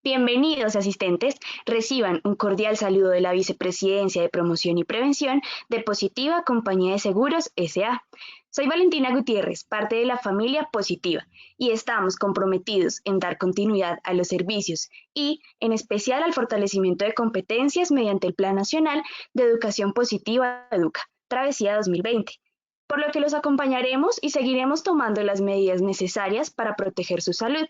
Bienvenidos asistentes, reciban un cordial saludo de la Vicepresidencia de Promoción y Prevención de Positiva Compañía de Seguros S.A. Soy Valentina Gutiérrez, parte de la familia Positiva, y estamos comprometidos en dar continuidad a los servicios y, en especial, al fortalecimiento de competencias mediante el Plan Nacional de Educación Positiva Educa, Travesía 2020, por lo que los acompañaremos y seguiremos tomando las medidas necesarias para proteger su salud.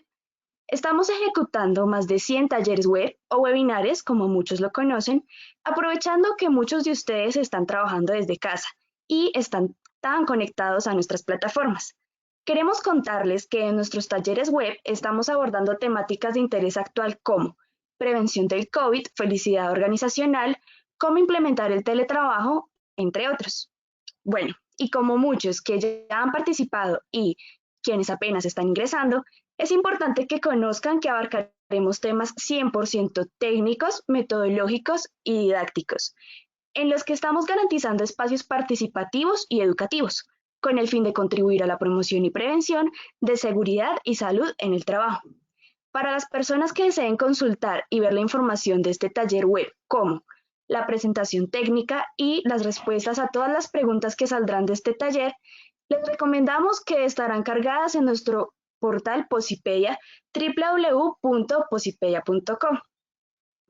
Estamos ejecutando más de 100 talleres web o webinares, como muchos lo conocen, aprovechando que muchos de ustedes están trabajando desde casa y están tan conectados a nuestras plataformas. Queremos contarles que en nuestros talleres web estamos abordando temáticas de interés actual como prevención del COVID, felicidad organizacional, cómo implementar el teletrabajo, entre otros. Bueno, y como muchos que ya han participado y quienes apenas están ingresando, es importante que conozcan que abarcaremos temas 100% técnicos, metodológicos y didácticos, en los que estamos garantizando espacios participativos y educativos, con el fin de contribuir a la promoción y prevención de seguridad y salud en el trabajo. Para las personas que deseen consultar y ver la información de este taller web, como la presentación técnica y las respuestas a todas las preguntas que saldrán de este taller, les recomendamos que estarán cargadas en nuestro portal Posipedia, www.posipedia.com.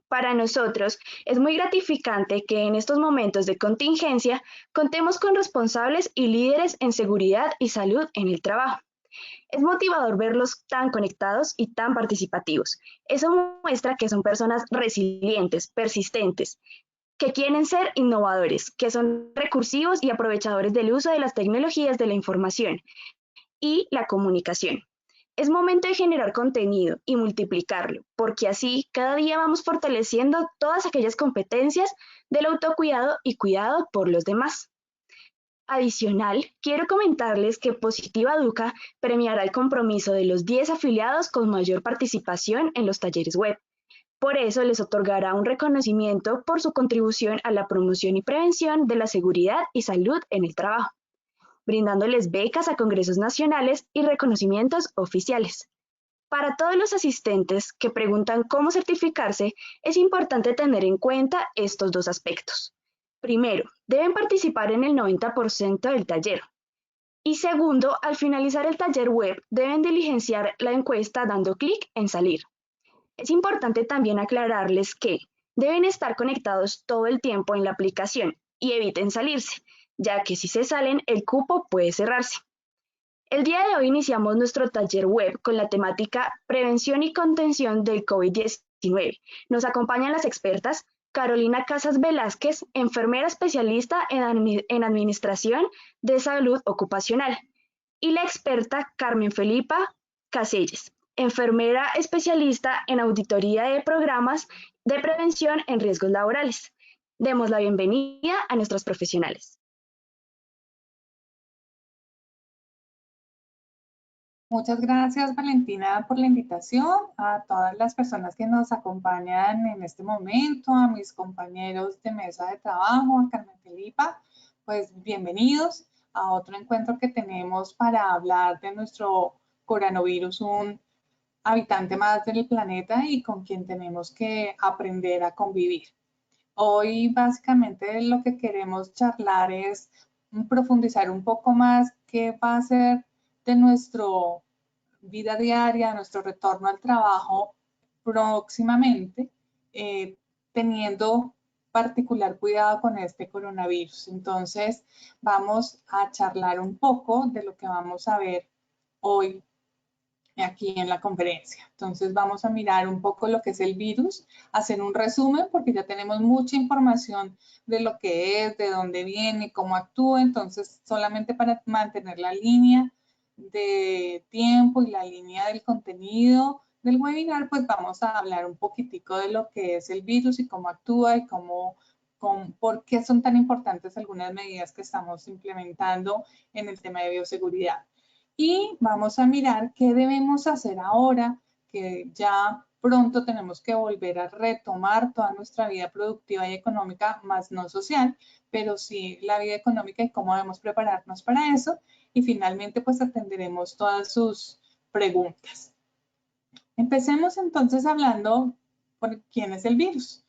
Para nosotros es muy gratificante que en estos momentos de contingencia contemos con responsables y líderes en seguridad y salud en el trabajo. Es motivador verlos tan conectados y tan participativos. Eso muestra que son personas resilientes, persistentes, que quieren ser innovadores, que son recursivos y aprovechadores del uso de las tecnologías de la información y la comunicación. Es momento de generar contenido y multiplicarlo, porque así cada día vamos fortaleciendo todas aquellas competencias del autocuidado y cuidado por los demás. Adicional, quiero comentarles que Positiva Educa premiará el compromiso de los 10 afiliados con mayor participación en los talleres web. Por eso les otorgará un reconocimiento por su contribución a la promoción y prevención de la seguridad y salud en el trabajo, brindándoles becas a congresos nacionales y reconocimientos oficiales. Para todos los asistentes que preguntan cómo certificarse, es importante tener en cuenta estos dos aspectos. Primero, deben participar en el 90% del taller. Y segundo, al finalizar el taller web, deben diligenciar la encuesta dando clic en salir. Es importante también aclararles que deben estar conectados todo el tiempo en la aplicación y eviten salirse, ya que si se salen, el cupo puede cerrarse. El día de hoy iniciamos nuestro taller web con la temática Prevención y Contención del COVID-19. Nos acompañan las expertas Carolina Casas Velázquez, enfermera especialista en Administración de Salud Ocupacional, y la experta Carmen Felipa Caselles, enfermera especialista en auditoría de programas de prevención en riesgos laborales. Demos la bienvenida a nuestros profesionales. Muchas gracias, Valentina, por la invitación, a todas las personas que nos acompañan en este momento, a mis compañeros de mesa de trabajo, a Carmen Felipa, pues bienvenidos a otro encuentro que tenemos para hablar de nuestro coronavirus, un habitante más del planeta y con quien tenemos que aprender a convivir. Hoy básicamente lo que queremos charlar es profundizar un poco más qué va a ser de nuestra vida diaria, nuestro retorno al trabajo próximamente, teniendo particular cuidado con este coronavirus. Entonces, vamos a charlar un poco de lo que vamos a ver hoy aquí en la conferencia. Entonces vamos a mirar un poco lo que es el virus, hacer un resumen porque ya tenemos mucha información de lo que es, de dónde viene, cómo actúa. Entonces solamente para mantener la línea de tiempo y la línea del contenido del webinar, pues vamos a hablar un poquitico de lo que es el virus y cómo actúa y por qué son tan importantes algunas medidas que estamos implementando en el tema de bioseguridad. Y vamos a mirar qué debemos hacer ahora que ya pronto tenemos que volver a retomar toda nuestra vida productiva y económica, más no social, pero sí la vida económica y cómo debemos prepararnos para eso. Y finalmente, pues atenderemos todas sus preguntas. Empecemos entonces hablando por quién es el virus.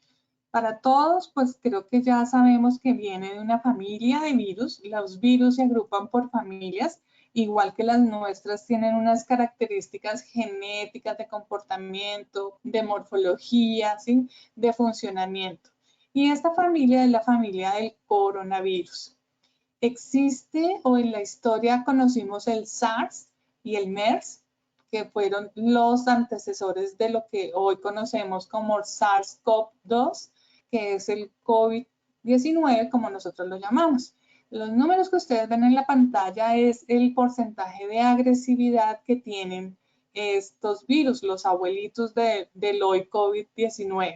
Para todos, pues creo que ya sabemos que viene de una familia de virus. Los virus se agrupan por familias, igual que las nuestras tienen unas características genéticas de comportamiento, de morfología, ¿sí? De funcionamiento. Y esta familia es la familia del coronavirus. Existe o en la historia conocimos el SARS y el MERS, que fueron los antecesores de lo que hoy conocemos como SARS-CoV-2, que es el COVID-19, como nosotros lo llamamos. Los números que ustedes ven en la pantalla es el porcentaje de agresividad que tienen estos virus, los abuelitos del hoy COVID-19.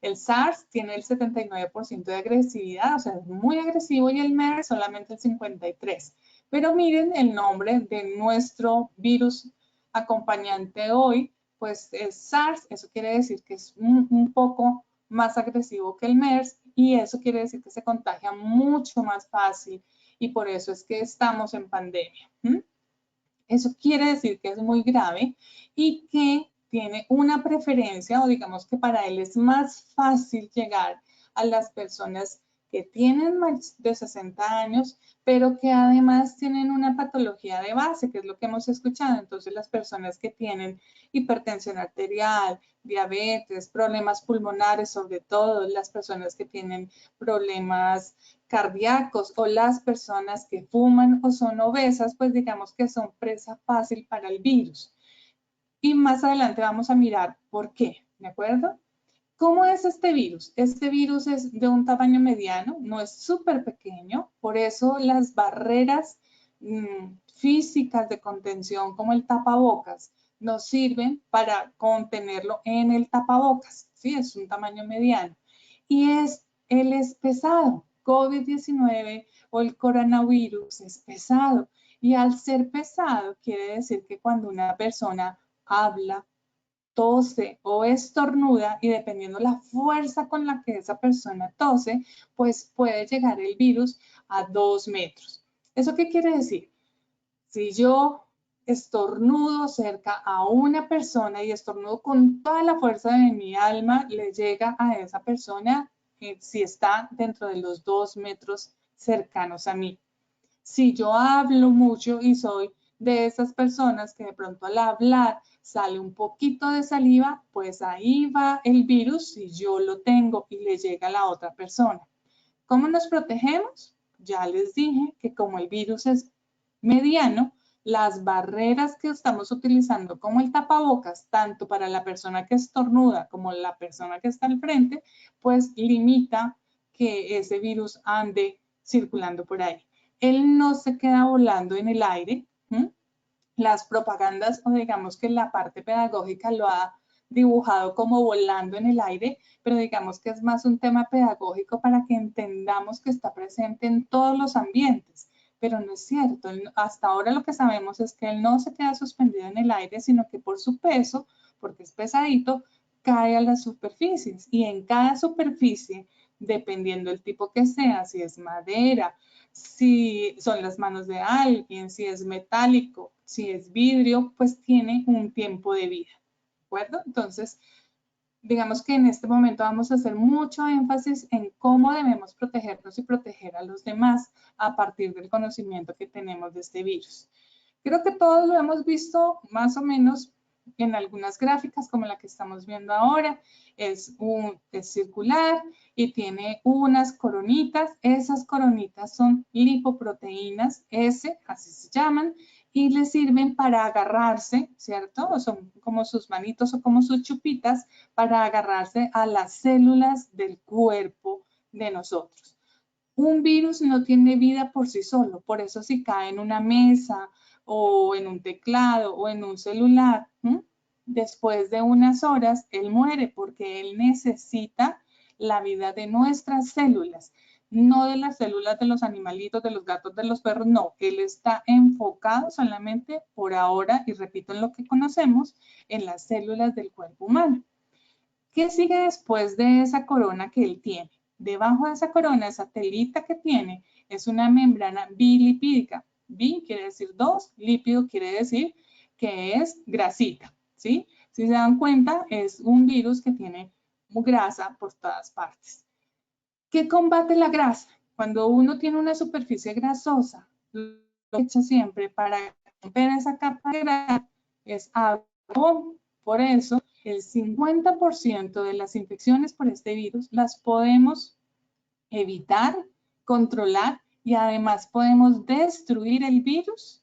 El SARS tiene el 79% de agresividad, o sea, es muy agresivo, y el MERS solamente el 53%. Pero miren el nombre de nuestro virus acompañante hoy, pues es SARS, eso quiere decir que es un poco más agresivo que el MERS, y eso quiere decir que se contagia mucho más fácil, y por eso es que estamos en pandemia. Eso quiere decir que es muy grave y que tiene una preferencia, o digamos que para él es más fácil llegar a las personas que tienen más de 60 años, pero que además tienen una patología de base, que es lo que hemos escuchado. Entonces, las personas que tienen hipertensión arterial, diabetes, problemas pulmonares, sobre todo las personas que tienen problemas cardíacos, o las personas que fuman o son obesas, pues digamos que son presa fácil para el virus. Y más adelante vamos a mirar por qué, ¿de acuerdo? ¿Cómo es este virus? Este virus es de un tamaño mediano, no es súper pequeño, por eso las barreras físicas de contención, como el tapabocas, nos sirven para contenerlo en el tapabocas, ¿sí? Es un tamaño mediano. Y él es pesado. COVID-19 o el coronavirus es pesado. Y al ser pesado, quiere decir que cuando una persona habla, tose o estornuda, y dependiendo la fuerza con la que esa persona tose, pues puede llegar el virus a 2 metros. ¿Eso qué quiere decir? Si yo estornudo cerca a una persona y estornudo con toda la fuerza de mi alma, le llega a esa persona si está dentro de los 2 metros cercanos a mí. Si yo hablo mucho y soy de esas personas que de pronto al hablar sale un poquito de saliva, pues ahí va el virus si yo lo tengo y le llega a la otra persona. ¿Cómo nos protegemos? Ya les dije que como el virus es mediano, las barreras que estamos utilizando como el tapabocas, tanto para la persona que estornuda como la persona que está al frente, pues limita que ese virus ande circulando por ahí. Él no se queda volando en el aire. Las propagandas, o digamos que la parte pedagógica lo ha dibujado como volando en el aire, pero digamos que es más un tema pedagógico para que entendamos que está presente en todos los ambientes. Pero no es cierto. Hasta ahora lo que sabemos es que él no se queda suspendido en el aire, sino que por su peso, porque es pesadito, cae a las superficies. Y en cada superficie, dependiendo del tipo que sea, si es madera, si son las manos de alguien, si es metálico, si es vidrio, pues tiene un tiempo de vida, ¿de acuerdo? Entonces, digamos que en este momento vamos a hacer mucho énfasis en cómo debemos protegernos y proteger a los demás a partir del conocimiento que tenemos de este virus. Creo que todos lo hemos visto más o menos en algunas gráficas como la que estamos viendo ahora. Es circular y tiene unas coronitas. Esas coronitas son lipoproteínas S, así se llaman, y le sirven para agarrarse, ¿cierto? O son como sus manitos o como sus chupitas para agarrarse a las células del cuerpo de nosotros. Un virus no tiene vida por sí solo, por eso si cae en una mesa o en un teclado o en un celular, después de unas horas, él muere porque él necesita la vida de nuestras células, no de las células de los animalitos, de los gatos, de los perros, no. Él está enfocado solamente por ahora, y repito en lo que conocemos, en las células del cuerpo humano. ¿Qué sigue después de esa corona que él tiene? Debajo de esa corona, esa telita que tiene, es una membrana bilipídica. Bi quiere decir dos, lípido quiere decir que es grasita, ¿sí? Si se dan cuenta, es un virus que tiene grasa por todas partes. ¿Qué combate la grasa? Cuando uno tiene una superficie grasosa, lo que echa siempre para romper esa capa de grasa es agua. Por eso, el 50% de las infecciones por este virus las podemos evitar, controlar y además podemos destruir el virus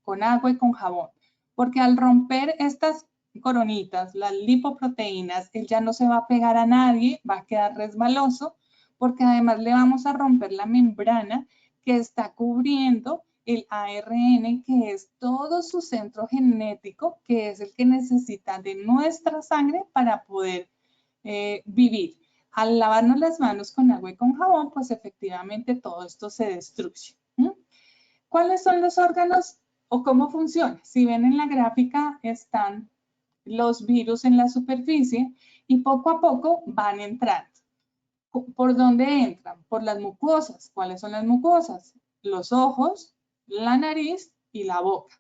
con agua y con jabón. Porque al romper estas coronitas, las lipoproteínas, él ya no se va a pegar a nadie, va a quedar resbaloso, porque además le vamos a romper la membrana que está cubriendo el ARN, que es todo su centro genético, que es el que necesita de nuestra sangre para poder vivir. Al lavarnos las manos con agua y con jabón, pues efectivamente todo esto se destruye. ¿Cuáles son los órganos o cómo funciona? Si ven en la gráfica están los virus en la superficie y poco a poco van entrando. ¿Por dónde entran? Por las mucosas. ¿Cuáles son las mucosas? Los ojos, la nariz y la boca.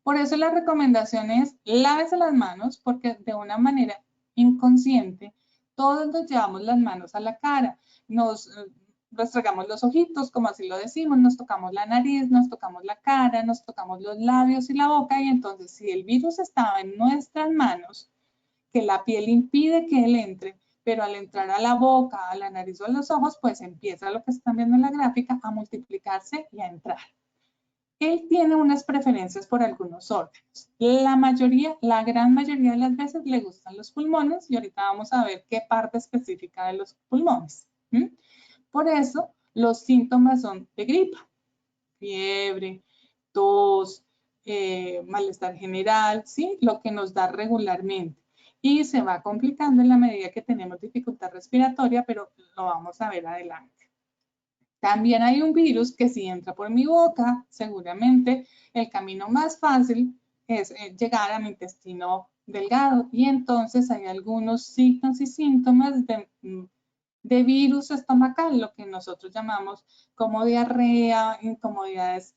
Por eso la recomendación es lávese las manos porque de una manera inconsciente todos nos llevamos las manos a la cara, nos restregamos los ojitos, como así lo decimos, nos tocamos la nariz, nos tocamos la cara, nos tocamos los labios y la boca y entonces si el virus estaba en nuestras manos, que la piel impide que él entre, pero al entrar a la boca, a la nariz o a los ojos, pues empieza lo que están viendo en la gráfica a multiplicarse y a entrar. Él tiene unas preferencias por algunos órganos. La gran mayoría de las veces le gustan los pulmones y ahorita vamos a ver qué parte específica de los pulmones. Por eso, los síntomas son de gripa, fiebre, tos, malestar general, ¿sí? Lo que nos da regularmente. Y se va complicando en la medida que tenemos dificultad respiratoria, pero lo vamos a ver adelante. También hay un virus que si entra por mi boca, seguramente el camino más fácil es llegar a mi intestino delgado y entonces hay algunos signos y síntomas de virus estomacal, lo que nosotros llamamos como diarrea, incomodidades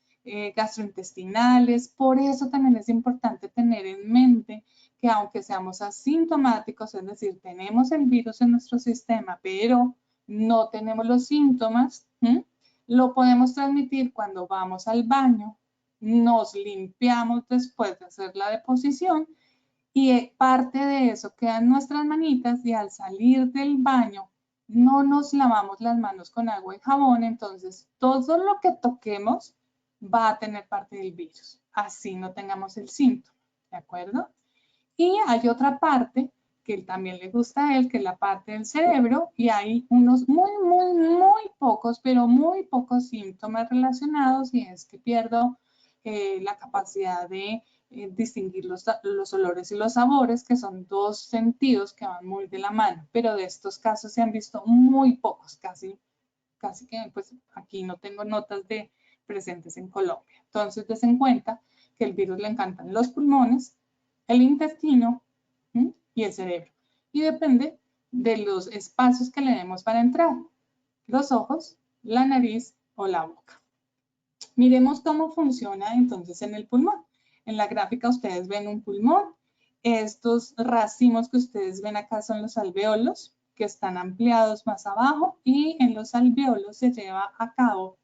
gastrointestinales. Por eso también es importante tener en mente que aunque seamos asintomáticos, es decir, tenemos el virus en nuestro sistema, pero no tenemos los síntomas, lo podemos transmitir cuando vamos al baño, nos limpiamos después de hacer la deposición y parte de eso queda en nuestras manitas y al salir del baño no nos lavamos las manos con agua y jabón, entonces todo lo que toquemos va a tener parte del virus, así no tengamos el síntoma, ¿de acuerdo? Y hay otra parte que también le gusta a él, que es la parte del cerebro, y hay unos muy pocos, pero muy pocos síntomas relacionados, y es que pierdo la capacidad de distinguir los olores y los sabores, que son dos sentidos que van muy de la mano, pero de estos casos se han visto muy pocos, casi que pues aquí no tengo notas de presentes en Colombia. Entonces, des en cuenta que el virus le encantan los pulmones, el intestino y el cerebro. Y depende de los espacios que le demos para entrar, los ojos, la nariz o la boca. Miremos cómo funciona entonces en el pulmón. En la gráfica ustedes ven un pulmón. Estos racimos que ustedes ven acá son los alvéolos, que están ampliados más abajo, y en los alvéolos se lleva a cabo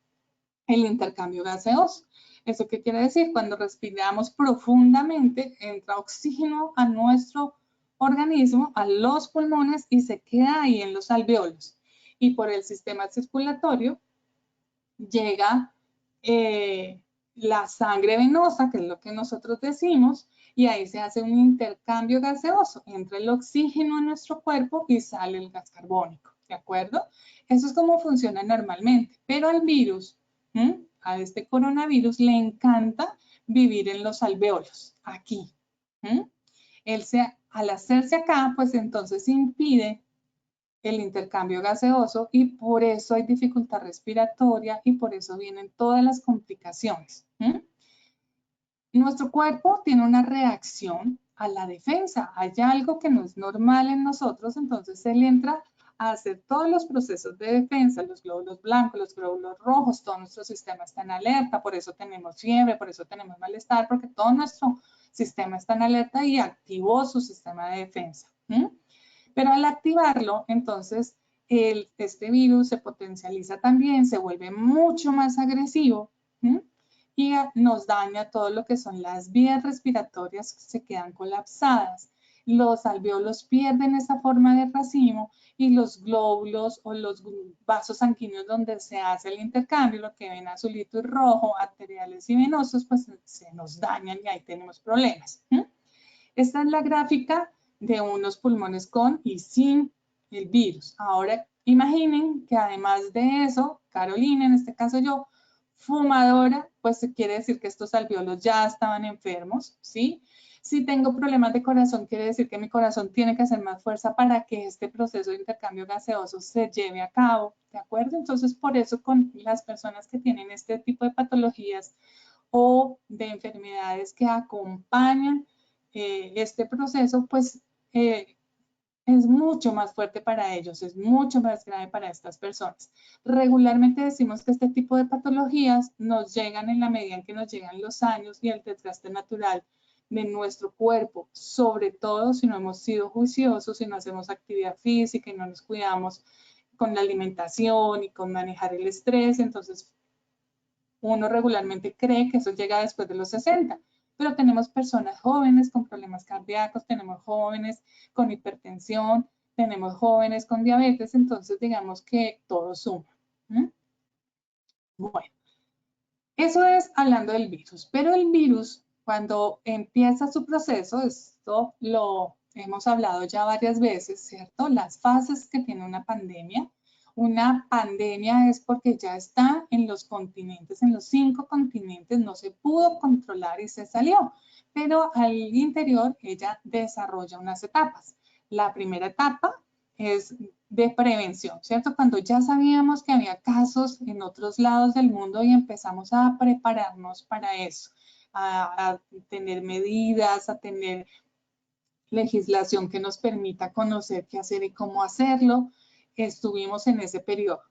el intercambio gaseoso. ¿Eso qué quiere decir? Cuando respiramos profundamente, entra oxígeno a nuestro organismo, a los pulmones, y se queda ahí en los alvéolos. Y por el sistema circulatorio llega la sangre venosa, que es lo que nosotros decimos, y ahí se hace un intercambio gaseoso. Entra el oxígeno a nuestro cuerpo y sale el gas carbónico, ¿de acuerdo? Eso es como funciona normalmente. Pero al virus, a este coronavirus, le encanta vivir en los alvéolos, aquí. Al hacerse acá, pues entonces impide el intercambio gaseoso y por eso hay dificultad respiratoria y por eso vienen todas las complicaciones. Nuestro cuerpo tiene una reacción a la defensa. Hay algo que no es normal en nosotros, entonces él entra a hacer todos los procesos de defensa, los glóbulos blancos, los glóbulos rojos, todo nuestro sistema está en alerta, por eso tenemos fiebre, por eso tenemos malestar, porque todo nuestro sistema está en alerta y activó su sistema de defensa. Pero al activarlo, entonces, este virus se potencializa también, se vuelve mucho más agresivo y nos daña todo lo que son las vías respiratorias que se quedan colapsadas. Los alvéolos pierden esa forma de racimo y los glóbulos o los vasos sanguíneos donde se hace el intercambio, lo que ven azulito y rojo, arteriales y venosos, pues se nos dañan y ahí tenemos problemas. Esta es la gráfica de unos pulmones con y sin el virus. Ahora, imaginen que además de eso, Carolina, en este caso yo, fumadora, pues quiere decir que estos alvéolos ya estaban enfermos, ¿sí? Si tengo problemas de corazón, quiere decir que mi corazón tiene que hacer más fuerza para que este proceso de intercambio gaseoso se lleve a cabo, ¿de acuerdo? Entonces, por eso con las personas que tienen este tipo de patologías o de enfermedades que acompañan este proceso, pues es mucho más fuerte para ellos, es mucho más grave para estas personas. Regularmente decimos que este tipo de patologías nos llegan en la medida en que nos llegan los años y el desgaste natural de nuestro cuerpo, sobre todo si no hemos sido juiciosos, si no hacemos actividad física y no nos cuidamos con la alimentación y con manejar el estrés. Entonces, uno regularmente cree que eso llega después de los 60. Pero tenemos personas jóvenes con problemas cardíacos, tenemos jóvenes con hipertensión, tenemos jóvenes con diabetes, entonces digamos que todo suma. Bueno, eso es hablando del virus, pero el virus cuando empieza su proceso, esto lo hemos hablado ya varias veces, ¿cierto? Las fases que tiene una pandemia. Una pandemia es porque ya está en los continentes, en los 5 continentes, no se pudo controlar y se salió. Pero al interior ella desarrolla unas etapas. La primera etapa es de prevención, ¿cierto? Cuando ya sabíamos que había casos en otros lados del mundo y empezamos a prepararnos para eso, a tener medidas, a tener legislación que nos permita conocer qué hacer y cómo hacerlo, estuvimos en ese periodo.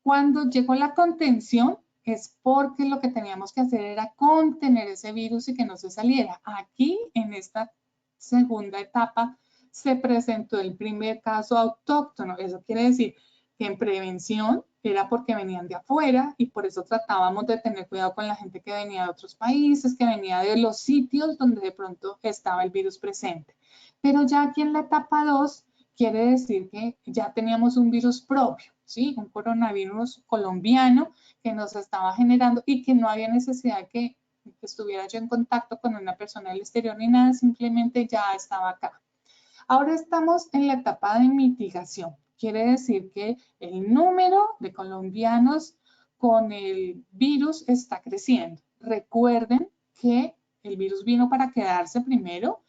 Cuando llegó la contención, es porque lo que teníamos que hacer era contener ese virus y que no se saliera. Aquí, en esta segunda etapa, se presentó el primer caso autóctono. Eso quiere decir que en prevención era porque venían de afuera y por eso tratábamos de tener cuidado con la gente que venía de otros países, que venía de los sitios donde de pronto estaba el virus presente. Pero ya aquí en la etapa 2, quiere decir que ya teníamos un virus propio, ¿sí? Un coronavirus colombiano que nos estaba generando y que no había necesidad de que estuviera yo en contacto con una persona del exterior ni nada, simplemente ya estaba acá. Ahora estamos en la etapa de mitigación. Quiere decir que el número de colombianos con el virus está creciendo. Recuerden que el virus vino para quedarse primero.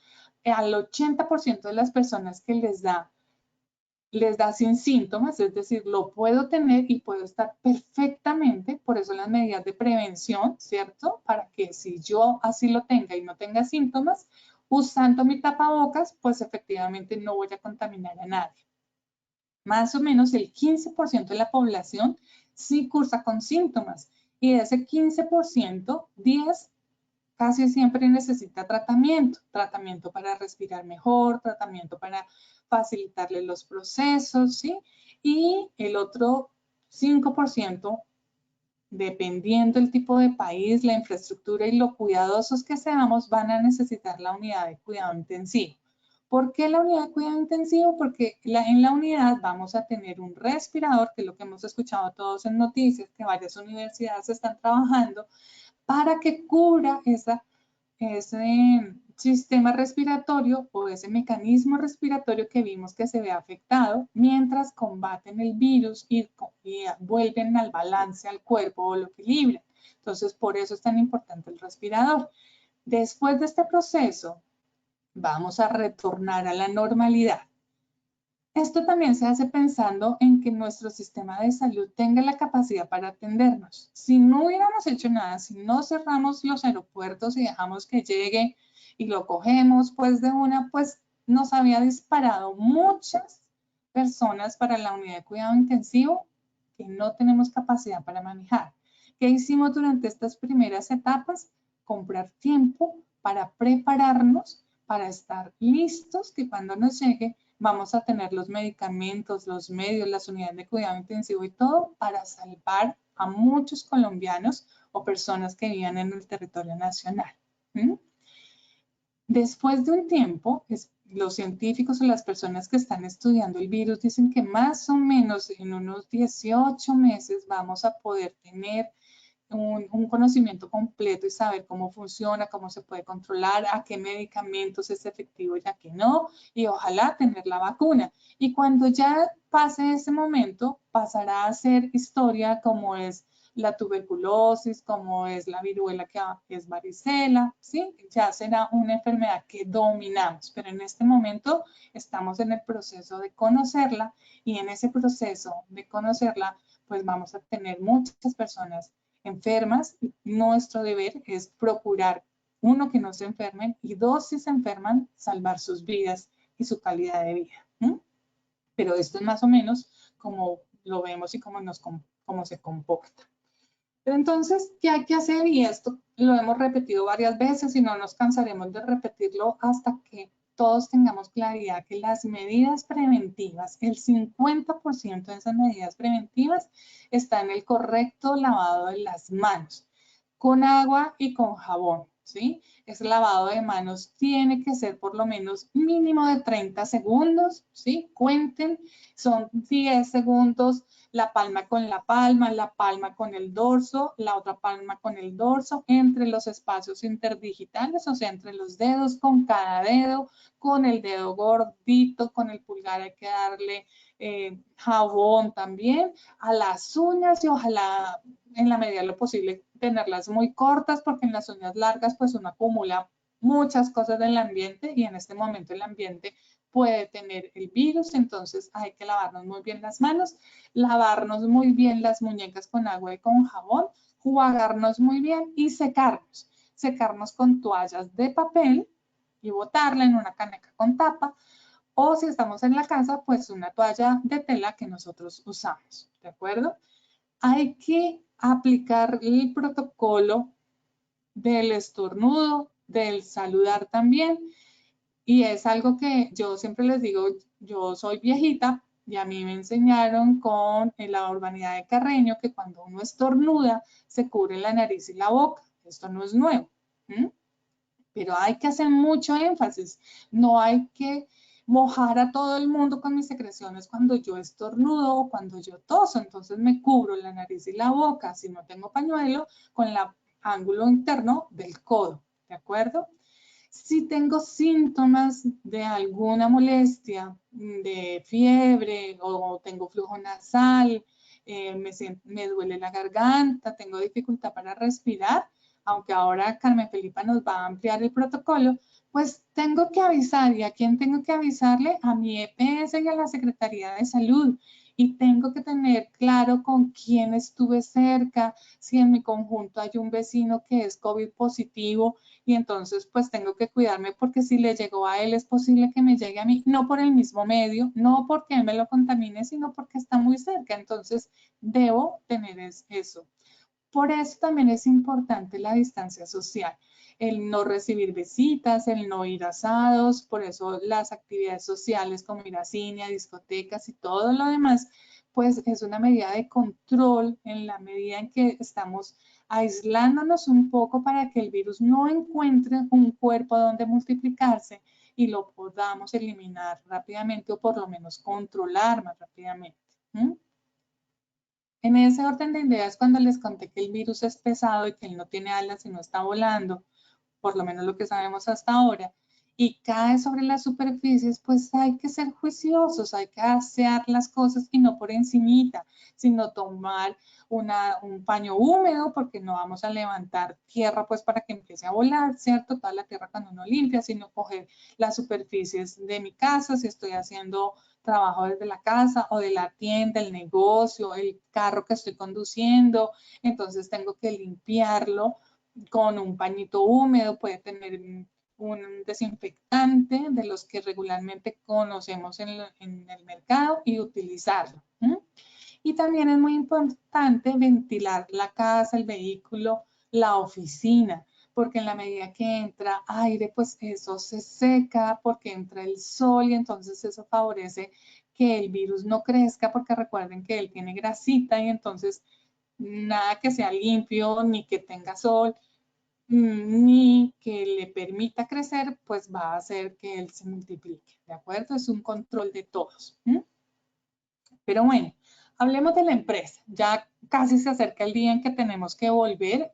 Al 80% de las personas que les da sin síntomas, es decir, lo puedo tener y puedo estar perfectamente, por eso las medidas de prevención, ¿cierto? Para que si yo así lo tenga y no tenga síntomas, usando mi tapabocas, pues efectivamente no voy a contaminar a nadie. Más o menos el 15% de la población sí cursa con síntomas y de ese 15%, 10 casi siempre necesita tratamiento, tratamiento para respirar mejor, tratamiento para facilitarle los procesos, ¿sí? Y el otro 5%, dependiendo del tipo de país, la infraestructura y lo cuidadosos que seamos, van a necesitar la unidad de cuidado intensivo. ¿Por qué la unidad de cuidado intensivo? Porque en la unidad vamos a tener un respirador, que es lo que hemos escuchado todos en noticias, que varias universidades están trabajando, para que cubra ese sistema respiratorio o ese mecanismo respiratorio que vimos que se ve afectado mientras combaten el virus y vuelven al balance al cuerpo o lo equilibran. Entonces, por eso es tan importante el respirador. Después de este proceso, vamos a retornar a la normalidad. Esto también se hace pensando en que nuestro sistema de salud tenga la capacidad para atendernos. Si no hubiéramos hecho nada, si no cerramos los aeropuertos y dejamos que llegue y lo cogemos pues de una, pues nos había disparado muchas personas para la unidad de cuidado intensivo que no tenemos capacidad para manejar. ¿Qué hicimos durante estas primeras etapas? Comprar tiempo para prepararnos, para estar listos, que cuando nos llegue vamos a tener los medicamentos, los medios, las unidades de cuidado intensivo y todo para salvar a muchos colombianos o personas que vivan en el territorio nacional. Después de un tiempo, los científicos o las personas que están estudiando el virus dicen que más o menos en unos 18 meses vamos a poder tener un conocimiento completo y saber cómo funciona, cómo se puede controlar, a qué medicamentos es efectivo y a qué no, y ojalá tener la vacuna. Y cuando ya pase ese momento, pasará a ser historia como es la tuberculosis, como es la viruela que es varicela, ¿sí? Ya será una enfermedad que dominamos, pero en este momento estamos en el proceso de conocerla y en ese proceso de conocerla, pues vamos a tener muchas personas enfermas. Nuestro deber es procurar, uno, que no se enfermen y dos, si se enferman, salvar sus vidas y su calidad de vida. Pero esto es más o menos como lo vemos y cómo se comporta. Pero entonces, ¿qué hay que hacer? Y esto lo hemos repetido varias veces y no nos cansaremos de repetirlo hasta que todos tengamos claridad que las medidas preventivas, el 50% de esas medidas preventivas está en el correcto lavado de las manos, con agua y con jabón, ¿sí? Ese lavado de manos tiene que ser por lo menos mínimo de 30 segundos, ¿sí? Cuenten, son 10 segundos, la palma con la palma con el dorso, la otra palma con el dorso, entre los espacios interdigitales, o sea, entre los dedos, con cada dedo, con el dedo gordito, con el pulgar hay que darle jabón también, a las uñas y ojalá en la medida de lo posible tenerlas muy cortas porque en las uñas largas pues uno acumula muchas cosas del ambiente y en este momento el ambiente puede tener el virus, entonces hay que lavarnos muy bien las manos, lavarnos muy bien las muñecas con agua y con jabón, jugarnos muy bien y secarnos. Secarnos con toallas de papel y botarla en una caneca con tapa, o si estamos en la casa, pues una toalla de tela que nosotros usamos, ¿de acuerdo? Hay que aplicar el protocolo del estornudo, del saludar también, y es algo que yo siempre les digo, yo soy viejita y a mí me enseñaron con la urbanidad de Carreño que cuando uno estornuda se cubre la nariz y la boca. Esto no es nuevo, pero hay que hacer mucho énfasis. No hay que mojar a todo el mundo con mis secreciones cuando yo estornudo o cuando yo toso. Entonces me cubro la nariz y la boca, si no tengo pañuelo, con el ángulo interno del codo, ¿de acuerdo? Si tengo síntomas de alguna molestia, de fiebre o tengo flujo nasal, me duele la garganta, tengo dificultad para respirar, aunque ahora Carmen Felipa nos va a ampliar el protocolo, pues tengo que avisar. ¿Y a quién tengo que avisarle? A mi EPS y a la Secretaría de Salud. Y tengo que tener claro con quién estuve cerca, si en mi conjunto hay un vecino que es COVID positivo y entonces pues tengo que cuidarme porque si le llegó a él es posible que me llegue a mí, no por el mismo medio, no porque él me lo contamine, sino porque está muy cerca. Entonces debo tener eso. Por eso también es importante la distancia social, el no recibir visitas, el no ir a asados, por eso las actividades sociales como ir a cine, a discotecas y todo lo demás, pues es una medida de control en la medida en que estamos aislándonos un poco para que el virus no encuentre un cuerpo donde multiplicarse y lo podamos eliminar rápidamente o por lo menos controlar más rápidamente. En ese orden de ideas, cuando les conté que el virus es pesado y que él no tiene alas y no está volando, por lo menos lo que sabemos hasta ahora, y cae sobre las superficies, pues hay que ser juiciosos, hay que asear las cosas y no por encimita, sino tomar un paño húmedo porque no vamos a levantar tierra pues para que empiece a volar, ¿cierto? Toda la tierra cuando uno limpia, sino coger las superficies de mi casa, si estoy haciendo trabajo desde la casa o de la tienda, el negocio, el carro que estoy conduciendo, entonces tengo que limpiarlo con un pañito húmedo, puede tener un desinfectante de los que regularmente conocemos en el mercado y utilizarlo. Y también es muy importante ventilar la casa, el vehículo, la oficina, porque en la medida que entra aire, pues eso se seca, porque entra el sol y entonces eso favorece que el virus no crezca, porque recuerden que él tiene grasita y entonces nada que sea limpio ni que tenga sol ni que le permita crecer, pues va a hacer que él se multiplique, ¿de acuerdo? Es un control de todos. Pero bueno, hablemos de la empresa. Ya casi se acerca el día en que tenemos que volver,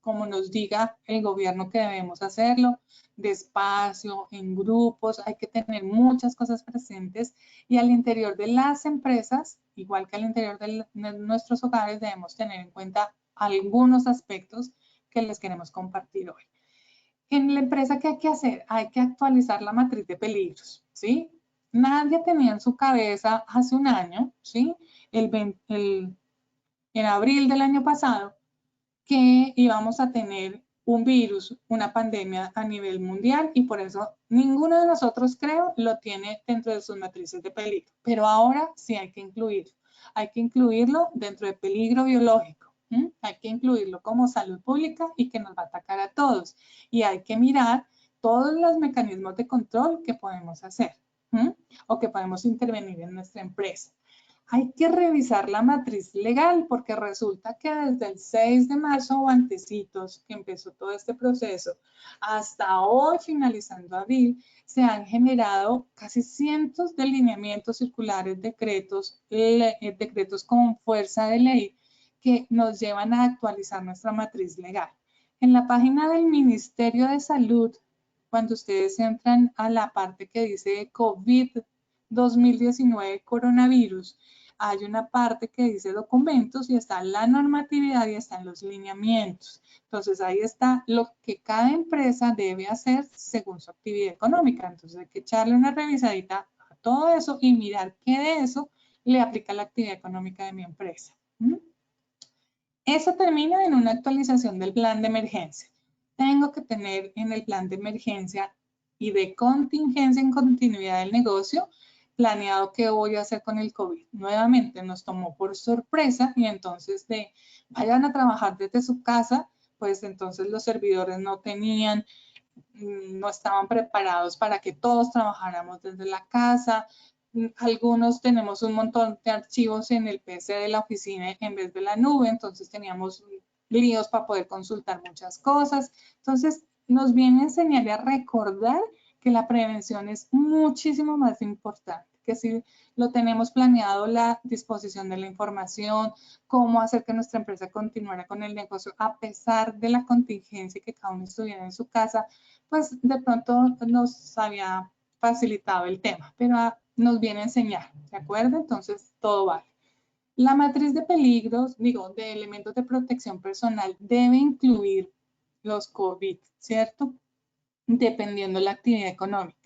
como nos diga el gobierno que debemos hacerlo, despacio, en grupos, hay que tener muchas cosas presentes y al interior de las empresas, igual que al interior de nuestros hogares, debemos tener en cuenta algunos aspectos que les queremos compartir hoy. En la empresa, ¿qué hay que hacer? Hay que actualizar la matriz de peligros, ¿sí? Nadie tenía en su cabeza hace un año, ¿sí? En abril del año pasado, que íbamos a tener un virus, una pandemia a nivel mundial y por eso ninguno de nosotros, creo, lo tiene dentro de sus matrices de peligro. Pero ahora sí hay que incluirlo. Hay que incluirlo dentro de peligro biológico. Hay que incluirlo como salud pública y que nos va a atacar a todos. Y hay que mirar todos los mecanismos de control que podemos hacer o que podemos intervenir en nuestra empresa. Hay que revisar la matriz legal porque resulta que desde el 6 de marzo o antecitos que empezó todo este proceso hasta hoy finalizando abril se han generado casi cientos de lineamientos circulares, decretos, decretos con fuerza de ley que nos llevan a actualizar nuestra matriz legal. En la página del Ministerio de Salud, cuando ustedes entran a la parte que dice COVID 2019 coronavirus, hay una parte que dice documentos y está la normatividad y están los lineamientos. Entonces ahí está lo que cada empresa debe hacer según su actividad económica. Entonces hay que echarle una revisadita a todo eso y mirar qué de eso le aplica a la actividad económica de mi empresa. Eso termina en una actualización del plan de emergencia. Tengo que tener en el plan de emergencia y de contingencia en continuidad del negocio planeado qué voy a hacer con el COVID. Nuevamente nos tomó por sorpresa y entonces vayan a trabajar desde su casa, pues entonces los servidores no estaban preparados para que todos trabajáramos desde la casa. Algunos tenemos un montón de archivos en el PC de la oficina en vez de la nube, entonces teníamos líos para poder consultar muchas cosas. Entonces nos viene a enseñar y a recordar que la prevención es muchísimo más importante, que si lo tenemos planeado, la disposición de la información, cómo hacer que nuestra empresa continuara con el negocio a pesar de la contingencia que cada uno estuviera en su casa, pues de pronto nos había facilitado el tema, pero nos viene a enseñar, ¿de acuerdo? Entonces todo vale. La matriz de peligros, de elementos de protección personal debe incluir los COVID, ¿cierto? Dependiendo la actividad económica.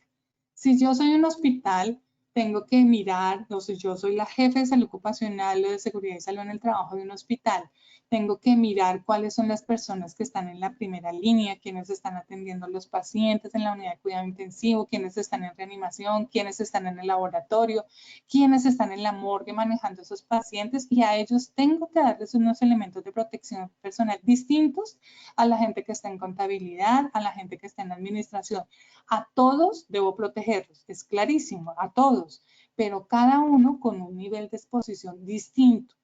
Si yo soy un hospital, tengo que mirar, o si yo soy la jefe de salud ocupacional o de seguridad y salud en el trabajo de un hospital, tengo que mirar cuáles son las personas que están en la primera línea, quiénes están atendiendo a los pacientes en la unidad de cuidado intensivo, quiénes están en reanimación, quiénes están en el laboratorio, quiénes están en la morgue manejando a esos pacientes y a ellos tengo que darles unos elementos de protección personal distintos a la gente que está en contabilidad, a la gente que está en administración. A todos debo protegerlos, es clarísimo, a todos, pero cada uno con un nivel de exposición distinto,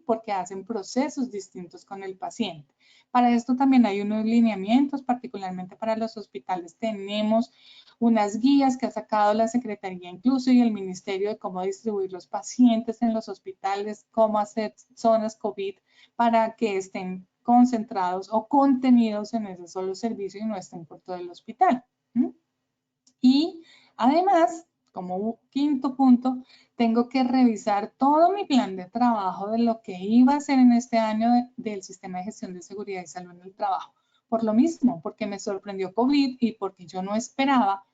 porque hacen procesos distintos con el paciente. Para esto también hay unos lineamientos, particularmente para los hospitales. Tenemos unas guías que ha sacado la Secretaría incluso y el Ministerio de cómo distribuir los pacientes en los hospitales, cómo hacer zonas COVID para que estén concentrados o contenidos en ese solo servicio y no estén por todo el hospital. Y además, como quinto punto, tengo que revisar todo mi plan de trabajo de lo que iba a hacer en este año del sistema de gestión de seguridad y salud en el trabajo. Por lo mismo, porque me sorprendió COVID y porque yo no esperaba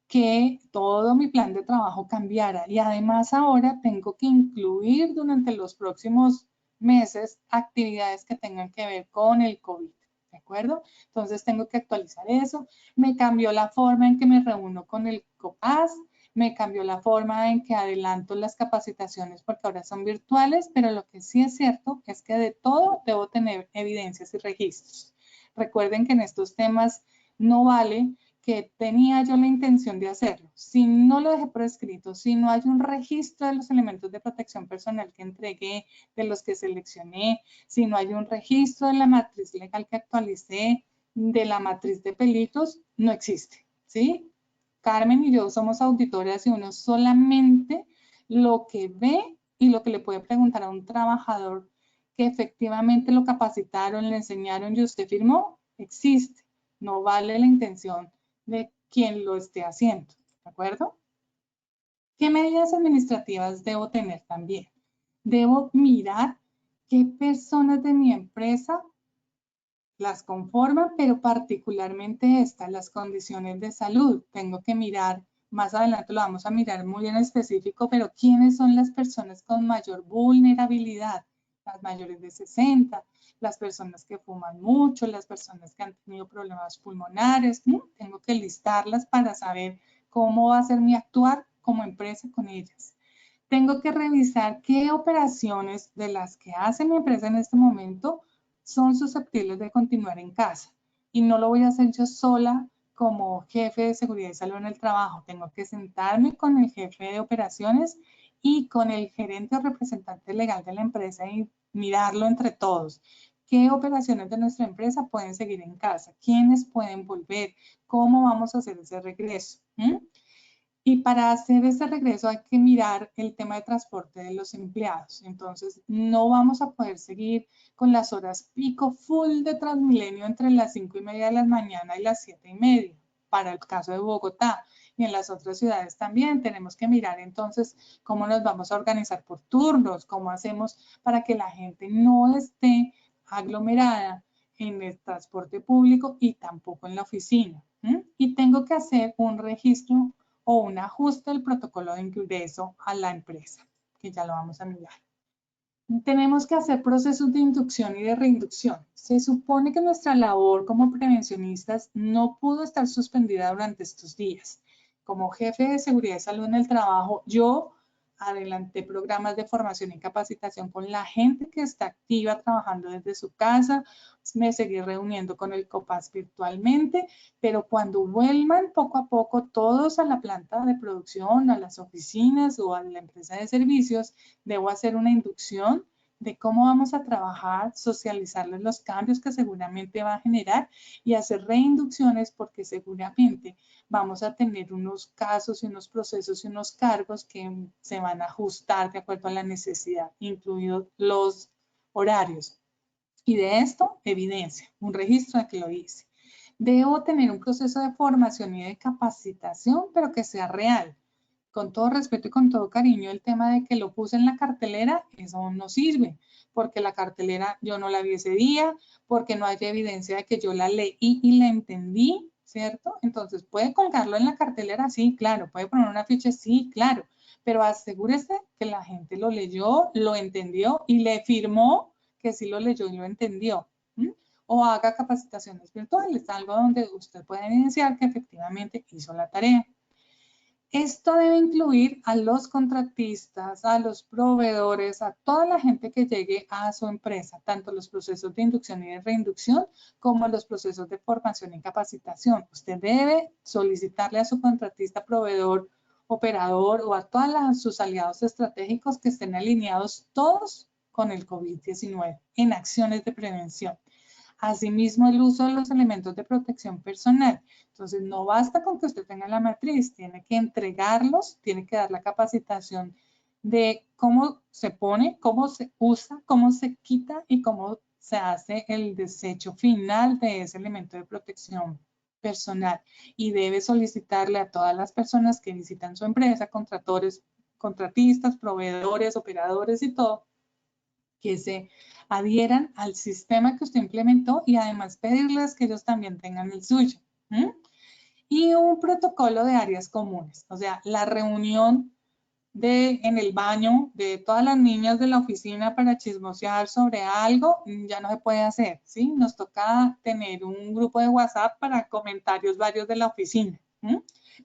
que todo mi plan de trabajo cambiara. Y además ahora tengo que incluir durante los próximos meses actividades que tengan que ver con el COVID. ¿De acuerdo? Entonces tengo que actualizar eso. Me cambió la forma en que me reúno con el COPAS, me cambió la forma en que adelanto las capacitaciones porque ahora son virtuales, pero lo que sí es cierto es que de todo debo tener evidencias y registros. Recuerden que en estos temas no vale que tenía yo la intención de hacerlo. Si no lo dejé por escrito, si no hay un registro de los elementos de protección personal que entregué, de los que seleccioné, si no hay un registro de la matriz legal que actualicé, de la matriz de pelitos, no existe, ¿sí? Carmen y yo somos auditoras y uno solamente lo que ve y lo que le puede preguntar a un trabajador que efectivamente lo capacitaron, le enseñaron y usted firmó, existe. No vale la intención de quien lo esté haciendo, ¿de acuerdo? ¿Qué medidas administrativas debo tener también? Debo mirar qué personas de mi empresa las conforman, pero particularmente estas, las condiciones de salud. Tengo que mirar, más adelante lo vamos a mirar muy en específico, pero quiénes son las personas con mayor vulnerabilidad, las mayores de 60, las personas que fuman mucho, las personas que han tenido problemas pulmonares. Tengo que listarlas para saber cómo va a ser mi actuar como empresa con ellas. Tengo que revisar qué operaciones de las que hace mi empresa en este momento son susceptibles de continuar en casa. Y no lo voy a hacer yo sola como jefe de seguridad y salud en el trabajo. Tengo que sentarme con el jefe de operaciones y con el gerente o representante legal de la empresa y mirarlo entre todos. ¿Qué operaciones de nuestra empresa pueden seguir en casa? ¿Quiénes pueden volver? ¿Cómo vamos a hacer ese regreso? Y para hacer ese regreso hay que mirar el tema de transporte de los empleados. Entonces, no vamos a poder seguir con las horas pico full de Transmilenio entre las 5:30 de la mañana y las 7:30, para el caso de Bogotá. Y en las otras ciudades también tenemos que mirar entonces cómo nos vamos a organizar por turnos, cómo hacemos para que la gente no esté aglomerada en el transporte público y tampoco en la oficina. Y tengo que hacer un registro o un ajuste del protocolo de ingreso a la empresa, que ya lo vamos a mirar. Tenemos que hacer procesos de inducción y de reinducción. Se supone que nuestra labor como prevencionistas no pudo estar suspendida durante estos días. Como jefe de seguridad y salud en el trabajo, yo adelanté programas de formación y capacitación con la gente que está activa trabajando desde su casa. Me seguí reuniendo con el COPAS virtualmente, pero cuando vuelvan poco a poco todos a la planta de producción, a las oficinas o a la empresa de servicios, debo hacer una inducción de cómo vamos a trabajar, socializarles los cambios que seguramente va a generar y hacer reinducciones porque seguramente vamos a tener unos casos y unos procesos y unos cargos que se van a ajustar de acuerdo a la necesidad, incluidos los horarios. Y de esto, evidencia, un registro de que lo hice. Debo tener un proceso de formación y de capacitación, pero que sea real. Con todo respeto y con todo cariño, el tema de que lo puse en la cartelera, eso no sirve, porque la cartelera yo no la vi ese día, porque no hay evidencia de que yo la leí y la entendí, ¿cierto? Entonces, ¿puede colgarlo en la cartelera? Sí, claro. ¿Puede poner una ficha? Sí, claro. Pero asegúrese que la gente lo leyó, lo entendió y le firmó que sí lo leyó y lo entendió. O haga capacitaciones virtuales, algo donde usted pueda evidenciar que efectivamente hizo la tarea. Esto debe incluir a los contratistas, a los proveedores, a toda la gente que llegue a su empresa, tanto los procesos de inducción y de reinducción como los procesos de formación y capacitación. Usted debe solicitarle a su contratista, proveedor, operador o a todos sus aliados estratégicos que estén alineados todos con el COVID-19 en acciones de prevención. Asimismo, el uso de los elementos de protección personal. Entonces, no basta con que usted tenga la matriz, tiene que entregarlos, tiene que dar la capacitación de cómo se pone, cómo se usa, cómo se quita y cómo se hace el desecho final de ese elemento de protección personal. Y debe solicitarle a todas las personas que visitan su empresa, contratistas, proveedores, operadores y todo, que se adhieran al sistema que usted implementó y además pedirles que ellos también tengan el suyo. Y un protocolo de áreas comunes, o sea, la reunión en el baño de todas las niñas de la oficina para chismosear sobre algo, ya no se puede hacer, ¿sí? Nos toca tener un grupo de WhatsApp para comentarios varios de la oficina,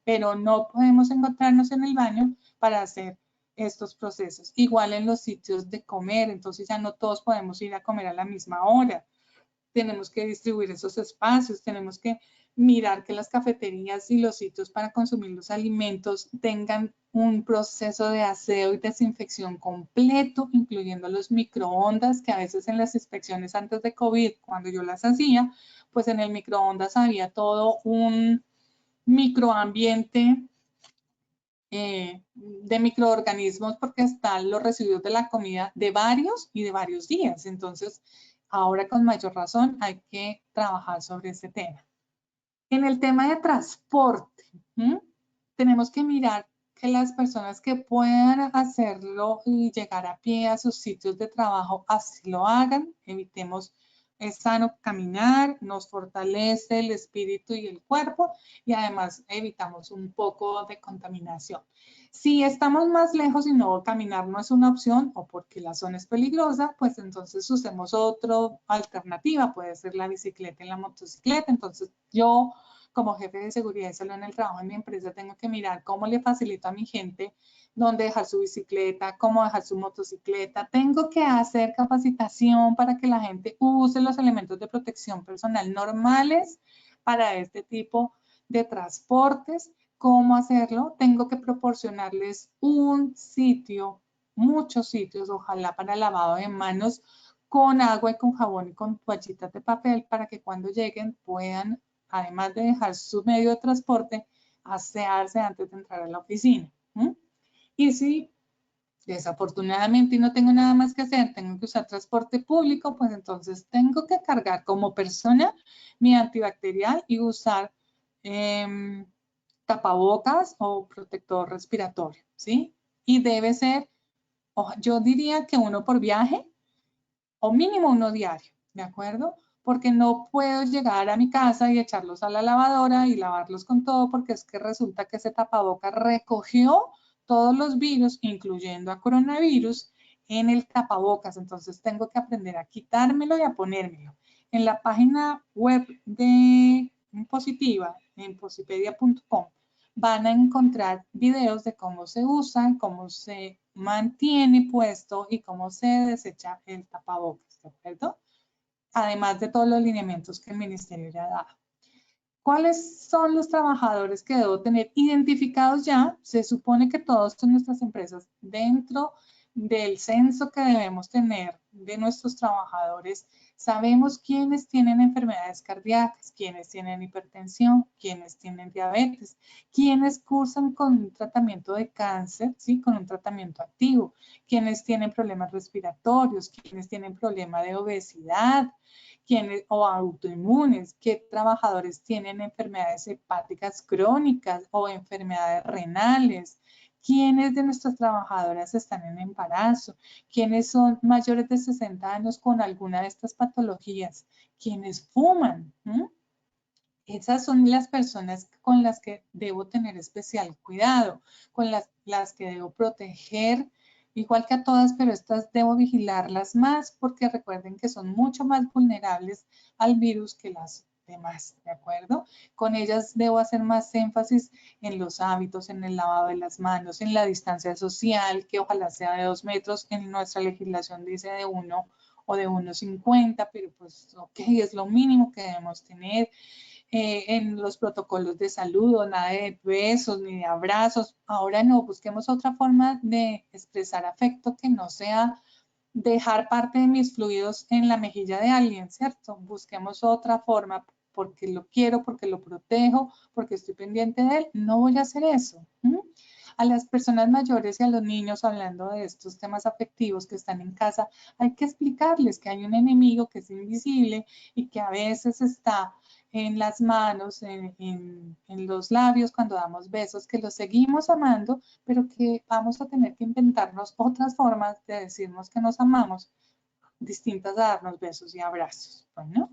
pero no podemos encontrarnos en el baño para hacer estos procesos. Igual en los sitios de comer, entonces ya no todos podemos ir a comer a la misma hora. tenemos que distribuir esos espacios, tenemos que mirar que las cafeterías y los sitios para consumir los alimentos tengan un proceso de aseo y desinfección completo, incluyendo los microondas, que a veces en las inspecciones antes de COVID, cuando yo las hacía, pues en el microondas había todo un microambiente de microorganismos porque están los residuos de la comida de varios y de varios días. Entonces, ahora con mayor razón hay que trabajar sobre este tema. En el tema de transporte, tenemos que mirar que las personas que puedan hacerlo y llegar a pie a sus sitios de trabajo así lo hagan. Evitemos, es sano caminar, nos fortalece el espíritu y el cuerpo y además evitamos un poco de contaminación. Si estamos más lejos y no caminar no es una opción o porque la zona es peligrosa, pues entonces usemos otra alternativa, puede ser la bicicleta y la motocicleta. Entonces yo como jefe de seguridad y salud en el trabajo en mi empresa tengo que mirar cómo le facilito a mi gente dónde dejar su bicicleta, cómo dejar su motocicleta. Tengo que hacer capacitación para que la gente use los elementos de protección personal normales para este tipo de transportes. ¿Cómo hacerlo? Tengo que proporcionarles un sitio, muchos sitios, ojalá para lavado de manos con agua y con jabón y con toallitas de papel para que cuando lleguen puedan, además de dejar su medio de transporte, asearse antes de entrar a la oficina. Y si desafortunadamente no tengo nada más que hacer, tengo que usar transporte público, pues entonces tengo que cargar como persona mi antibacterial y usar tapabocas o protector respiratorio, ¿sí? Y debe ser, yo diría que uno por viaje o mínimo uno diario, ¿de acuerdo? Porque no puedo llegar a mi casa y echarlos a la lavadora y lavarlos con todo porque es que resulta que ese tapabocas recogió todos los virus, incluyendo a coronavirus, en el tapabocas. Entonces tengo que aprender a quitármelo y a ponérmelo. En la página web de Positiva, en posipedia.com, van a encontrar videos de cómo se usa, cómo se mantiene puesto y cómo se desecha el tapabocas, ¿de acuerdo? Además de todos los lineamientos que el ministerio ya da. ¿Cuáles son los trabajadores que debo tener identificados ya? Se supone que todos son nuestras empresas dentro del censo que debemos tener de nuestros trabajadores. Sabemos quiénes tienen enfermedades cardíacas, quiénes tienen hipertensión, quiénes tienen diabetes, quiénes cursan con un tratamiento de cáncer, ¿sí? Con un tratamiento activo, quiénes tienen problemas respiratorios, quiénes tienen problema de obesidad, o autoinmunes, qué trabajadores tienen enfermedades hepáticas crónicas o enfermedades renales, quiénes de nuestras trabajadoras están en embarazo, quiénes son mayores de 60 años con alguna de estas patologías, quiénes fuman. Esas son las personas con las que debo tener especial cuidado, con las que debo proteger, igual que a todas, pero estas debo vigilarlas más porque recuerden que son mucho más vulnerables al virus que las demás, ¿de acuerdo? Con ellas debo hacer más énfasis en los hábitos, en el lavado de las manos, en la distancia social, que ojalá sea de 2 metros. En nuestra legislación dice de 1 o de 1,50, pero pues ok, es lo mínimo que debemos tener. En los protocolos de salud, nada de besos ni de abrazos. Ahora no, busquemos otra forma de expresar afecto que no sea dejar parte de mis fluidos en la mejilla de alguien, ¿cierto? Busquemos otra forma porque lo quiero, porque lo protejo, porque estoy pendiente de él. No voy a hacer eso. A las personas mayores y a los niños, hablando de estos temas afectivos que están en casa, hay que explicarles que hay un enemigo que es invisible y que a veces está en las manos, en los labios cuando damos besos, que los seguimos amando, pero que vamos a tener que inventarnos otras formas de decirnos que nos amamos, distintas a darnos besos y abrazos. Bueno,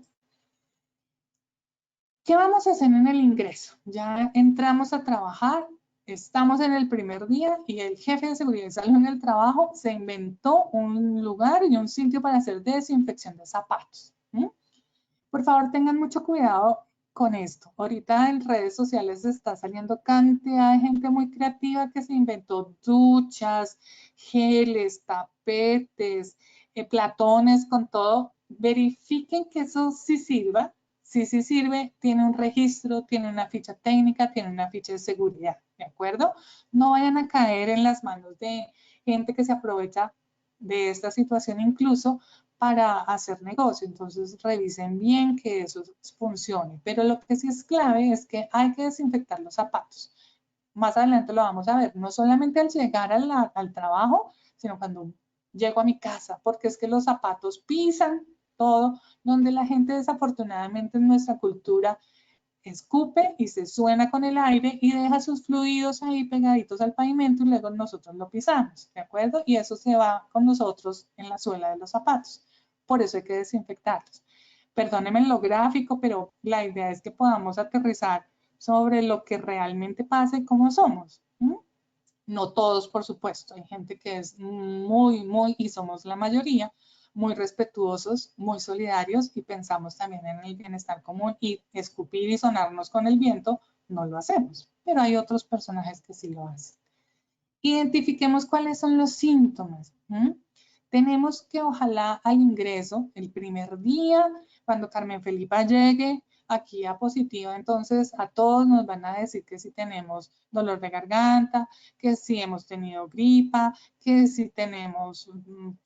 ¿qué vamos a hacer en el ingreso? Ya entramos a trabajar, estamos en el primer día y el jefe de seguridad y salud en el trabajo se inventó un lugar y un sitio para hacer desinfección de zapatos. Por favor, tengan mucho cuidado con esto. Ahorita en redes sociales está saliendo cantidad de gente muy creativa que se inventó duchas, geles, tapetes, platones con todo. verifiquen que eso sí sirva. Si sí sirve, tiene un registro, tiene una ficha técnica, tiene una ficha de seguridad, ¿de acuerdo? No vayan a caer en las manos de gente que se aprovecha de esta situación incluso para hacer negocio. Entonces, revisen bien que eso funcione. Pero lo que sí es clave es que hay que desinfectar los zapatos. Más adelante lo vamos a ver, no solamente al llegar al trabajo, sino cuando llego a mi casa, porque es que los zapatos pisan todo, donde la gente desafortunadamente en nuestra cultura escupe y se suena con el aire y deja sus fluidos ahí pegaditos al pavimento y luego nosotros lo pisamos, ¿de acuerdo? Y eso se va con nosotros en la suela de los zapatos. Por eso hay que desinfectarlos. Perdónenme lo gráfico, pero la idea es que podamos aterrizar sobre lo que realmente pasa y cómo somos. No todos, por supuesto. Hay gente que es y somos la mayoría, muy respetuosos, muy solidarios y pensamos también en el bienestar común y escupir y sonarnos con el viento, no lo hacemos. Pero hay otros personajes que sí lo hacen. Identifiquemos cuáles son los síntomas. Tenemos que ojalá al ingreso, el primer día, cuando Carmen Felipa llegue aquí a positivo, entonces a todos nos van a decir que si tenemos dolor de garganta, que si hemos tenido gripa, que si tenemos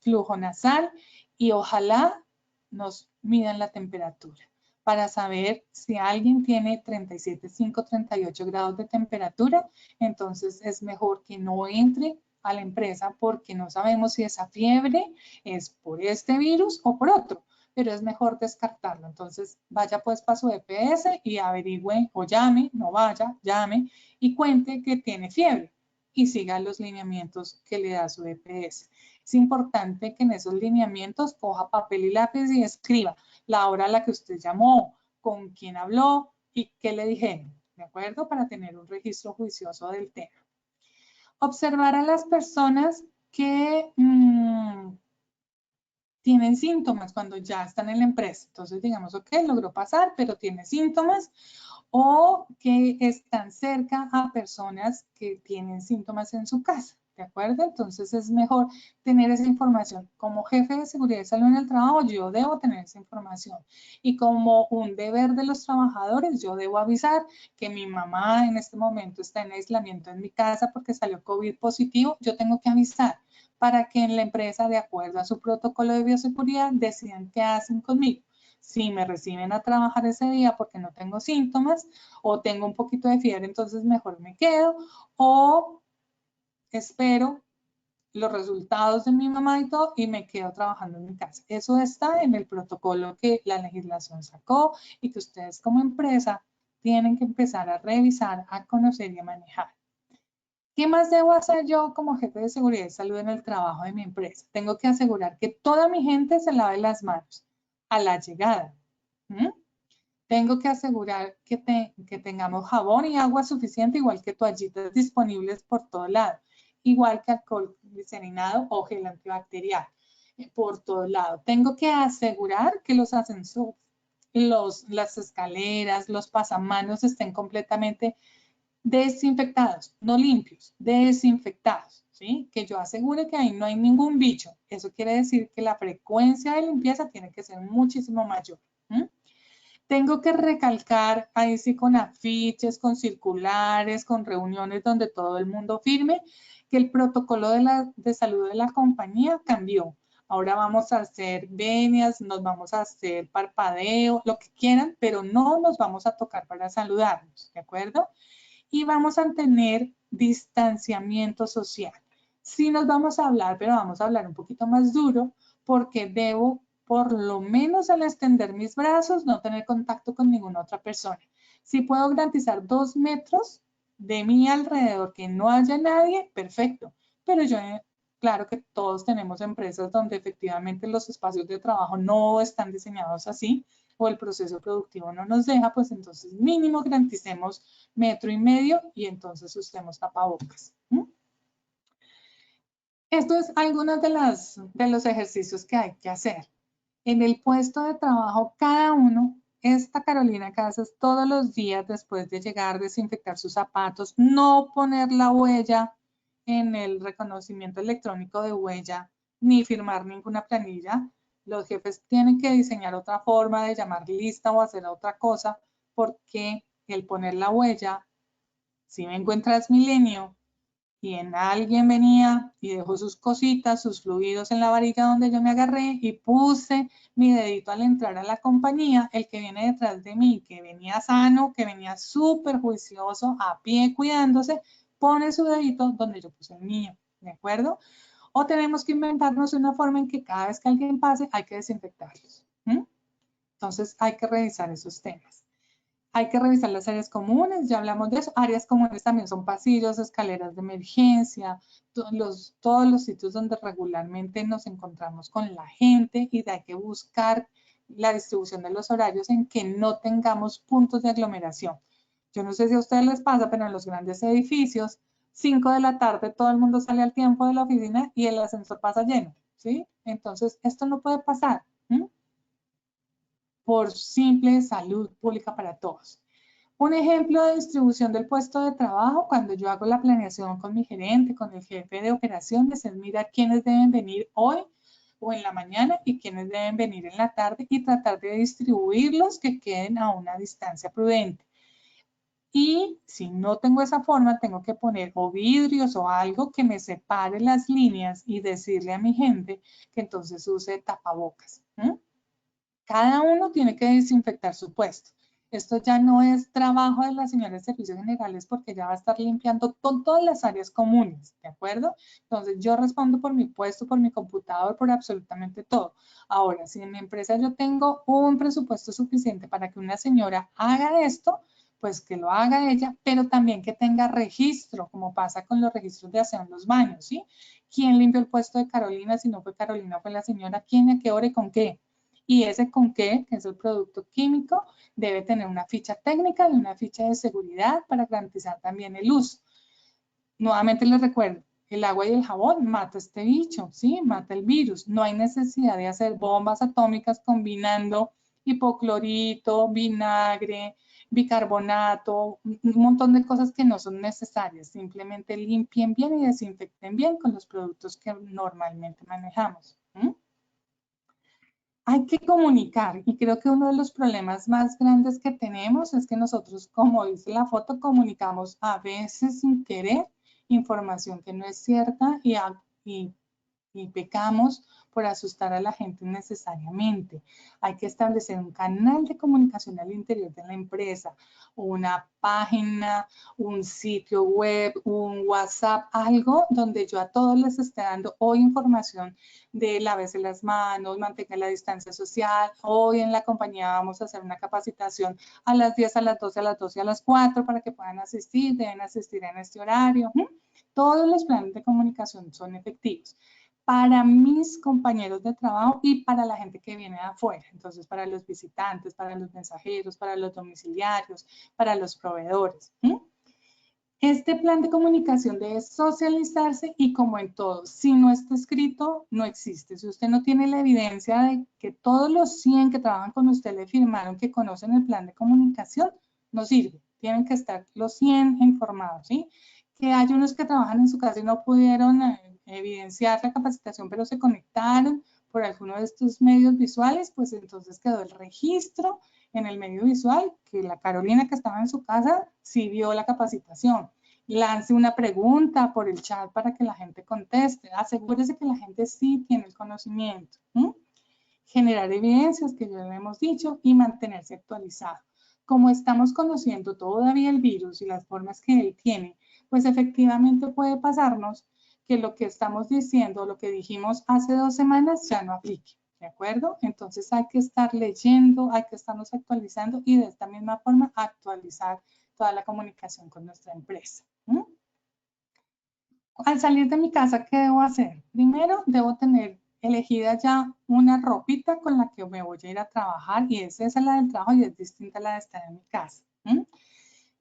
flujo nasal y ojalá nos midan la temperatura para saber si alguien tiene 37,5, 38 grados de temperatura, entonces es mejor que no entre a la empresa porque no sabemos si esa fiebre es por este virus o por otro, pero es mejor descartarlo. Entonces vaya pues para su EPS y averigüe o llame, no vaya, llame y cuente que tiene fiebre y siga los lineamientos que le da su EPS. Es importante que en esos lineamientos coja papel y lápiz y escriba la hora a la que usted llamó, con quién habló y qué le dijeron, ¿de acuerdo? Para tener un registro juicioso del tema. Observar a las personas que tienen síntomas cuando ya están en la empresa. Entonces, digamos, ok, logró pasar, pero tiene síntomas o que están cerca a personas que tienen síntomas en su casa. ¿De acuerdo? Entonces es mejor tener esa información. Como jefe de seguridad y salud en el trabajo, yo debo tener esa información. Y como un deber de los trabajadores, yo debo avisar que mi mamá en este momento está en aislamiento en mi casa porque salió COVID positivo. Yo tengo que avisar para que en la empresa, de acuerdo a su protocolo de bioseguridad, decidan qué hacen conmigo. Si me reciben a trabajar ese día porque no tengo síntomas o tengo un poquito de fiebre, entonces mejor me quedo o espero los resultados de mi mamá y todo y me quedo trabajando en mi casa. Eso está en el protocolo que la legislación sacó y que ustedes como empresa tienen que empezar a revisar, a conocer y a manejar. ¿Qué más debo hacer yo como jefe de seguridad y salud en el trabajo de mi empresa? Tengo que asegurar que toda mi gente se lave las manos a la llegada. Tengo que asegurar que tengamos jabón y agua suficiente, igual que toallitas disponibles por todo lado, igual que alcohol glicerinado o gel antibacterial por todo lado. Tengo que asegurar que los ascensores, las escaleras, los pasamanos estén completamente desinfectados, no limpios, desinfectados, ¿sí? Que yo asegure que ahí no hay ningún bicho. Eso quiere decir que la frecuencia de limpieza tiene que ser muchísimo mayor. Tengo que recalcar, ahí sí con afiches, con circulares, con reuniones donde todo el mundo firme, que el protocolo de salud de la compañía cambió. Ahora vamos a hacer venias, nos vamos a hacer parpadeo, lo que quieran, pero no nos vamos a tocar para saludarnos, ¿de acuerdo? Y vamos a tener distanciamiento social. Sí nos vamos a hablar, pero vamos a hablar un poquito más duro porque debo, por lo menos al extender mis brazos, no tener contacto con ninguna otra persona. Si puedo garantizar 2 metros de mi alrededor, que no haya nadie, perfecto. Pero yo, claro que todos tenemos empresas donde efectivamente los espacios de trabajo no están diseñados así o el proceso productivo no nos deja, pues entonces mínimo garanticemos 1,5 metros y entonces usemos tapabocas. Esto es algunos de los ejercicios que hay que hacer. En el puesto de trabajo, cada uno, esta Carolina Casas, todos los días después de llegar, desinfectar sus zapatos, no poner la huella en el reconocimiento electrónico de huella, ni firmar ninguna planilla, Los jefes tienen que diseñar otra forma de llamar lista o hacer otra cosa, porque el poner la huella, si vengo en Transmilenio y en alguien venía y dejó sus cositas, sus fluidos en la varilla donde yo me agarré y puse mi dedito al entrar a la compañía, el que viene detrás de mí, que venía sano, que venía súper juicioso, a pie, cuidándose, pone su dedito donde yo puse el mío, ¿de acuerdo? O tenemos que inventarnos una forma en que cada vez que alguien pase hay que desinfectarlos. Entonces hay que revisar esos temas. Hay que revisar las áreas comunes, ya hablamos de eso. Áreas comunes también son pasillos, escaleras de emergencia, todos los sitios donde regularmente nos encontramos con la gente, y hay que buscar la distribución de los horarios en que no tengamos puntos de aglomeración. Yo no sé si a ustedes les pasa, pero en los grandes edificios, 5 de la tarde, todo el mundo sale al tiempo de la oficina y el ascensor pasa lleno, ¿sí? Entonces, esto no puede pasar. Por simple salud pública para todos. Un ejemplo de distribución del puesto de trabajo, cuando yo hago la planeación con mi gerente, con el jefe de operaciones, es mirar quiénes deben venir hoy o en la mañana y quiénes deben venir en la tarde, y tratar de distribuirlos que queden a una distancia prudente. Y si no tengo esa forma, tengo que poner o vidrios o algo que me separe las líneas y decirle a mi gente que entonces use tapabocas. Cada uno tiene que desinfectar su puesto. Esto ya no es trabajo de la señora de Servicios Generales, porque ya va a estar limpiando todas las áreas comunes, ¿de acuerdo? Entonces, yo respondo por mi puesto, por mi computador, por absolutamente todo. Ahora, si en mi empresa yo tengo un presupuesto suficiente para que una señora haga esto, pues que lo haga ella, pero también que tenga registro, como pasa con los registros de aseo en los baños, ¿sí? ¿Quién limpió el puesto de Carolina? Si no fue Carolina, fue la señora. ¿Quién, a qué hora y con qué? Y ese con qué, que es el producto químico, debe tener una ficha técnica y una ficha de seguridad para garantizar también el uso. Nuevamente les recuerdo, el agua y el jabón mata este bicho, ¿sí? Mata el virus. No hay necesidad de hacer bombas atómicas combinando hipoclorito, vinagre, bicarbonato, un montón de cosas que no son necesarias. Simplemente limpien bien y desinfecten bien con los productos que normalmente manejamos. Hay que comunicar, y creo que uno de los problemas más grandes que tenemos es que nosotros, como dice la foto, comunicamos a veces sin querer información que no es cierta, y pecamos por asustar a la gente innecesariamente. Hay que establecer un canal de comunicación al interior de la empresa, una página, un sitio web, un WhatsApp, algo donde yo a todos les esté dando hoy información de lavarse las manos, mantenga la distancia social. Hoy en la compañía vamos a hacer una capacitación a las 10, a las 12, a las 12 y a las 4 para que puedan asistir, deben asistir en este horario. Todos los planes de comunicación son efectivos para mis compañeros de trabajo y para la gente que viene de afuera. Entonces, para los visitantes, para los mensajeros, para los domiciliarios, para los proveedores. Este plan de comunicación debe socializarse, y como en todo, si no está escrito, no existe. Si usted no tiene la evidencia de que todos los 100 que trabajan con usted le firmaron que conocen el plan de comunicación, no sirve. Tienen que estar los 100 informados, ¿sí? Que hay unos que trabajan en su casa y no pudieron evidenciar la capacitación, pero se conectaron por alguno de estos medios visuales, pues entonces quedó el registro en el medio visual que la Carolina, que estaba en su casa, sí vio la capacitación. Lance una pregunta por el chat para que la gente conteste. Asegúrese que la gente sí tiene el conocimiento. Generar evidencias, que ya lo hemos dicho, y mantenerse actualizado. Como estamos conociendo todavía el virus y las formas que él tiene, pues efectivamente puede pasarnos que lo que estamos diciendo, lo que dijimos hace 2 semanas, ya no aplique, ¿de acuerdo? Entonces hay que estar leyendo, hay que estarnos actualizando, y de esta misma forma actualizar toda la comunicación con nuestra empresa. Al salir de mi casa, ¿qué debo hacer? Primero, debo tener elegida ya una ropita con la que me voy a ir a trabajar, y esa es la del trabajo y es distinta a la de estar en mi casa.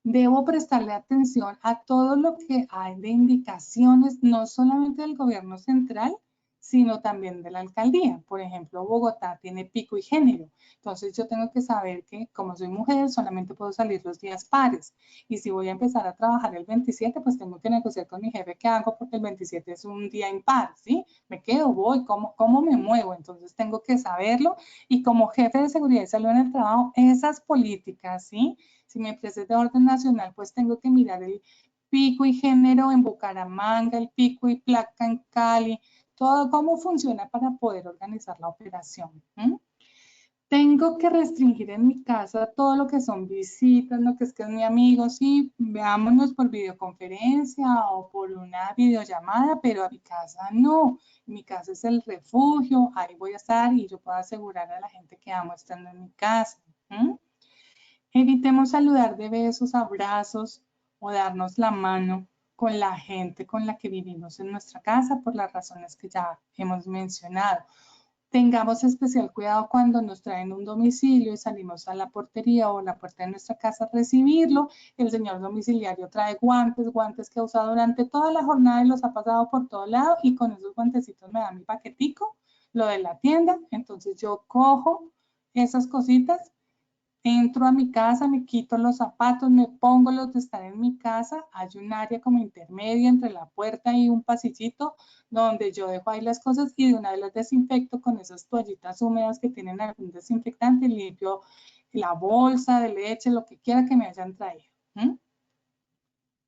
Debo prestarle atención a todo lo que hay de indicaciones, no solamente del gobierno central, sino también de la alcaldía. Por ejemplo, Bogotá tiene pico y género. Entonces yo tengo que saber que como soy mujer solamente puedo salir los días pares. Y si voy a empezar a trabajar el 27, pues tengo que negociar con mi jefe qué hago porque el 27 es un día impar, ¿sí? Me quedo, voy, cómo me muevo. Entonces tengo que saberlo. Y como jefe de seguridad y salud en el trabajo, esas políticas, ¿sí? Si mi empresa es de orden nacional, pues tengo que mirar el pico y género en Bucaramanga, el pico y placa en Cali, todo cómo funciona para poder organizar la operación. Tengo que restringir en mi casa todo lo que son visitas, lo que es mi amigo, sí, veámonos por videoconferencia o por una videollamada, pero a mi casa no. Mi casa es el refugio, ahí voy a estar y yo puedo asegurar a la gente que amo estando en mi casa. Evitemos saludar de besos, abrazos o darnos la mano con la gente con la que vivimos en nuestra casa por las razones que ya hemos mencionado. Tengamos especial cuidado cuando nos traen un domicilio y salimos a la portería o la puerta de nuestra casa a recibirlo. El señor domiciliario trae guantes que ha usado durante toda la jornada y los ha pasado por todo lado y con esos guantecitos me da mi paquetico, lo de la tienda. Entonces yo cojo esas cositas, entro a mi casa, me quito los zapatos, me pongo los de estar en mi casa. Hay un área como intermedia entre la puerta y un pasillito donde yo dejo ahí las cosas y de una vez las desinfecto con esas toallitas húmedas que tienen algún desinfectante, limpio la bolsa de leche, lo que quiera que me hayan traído.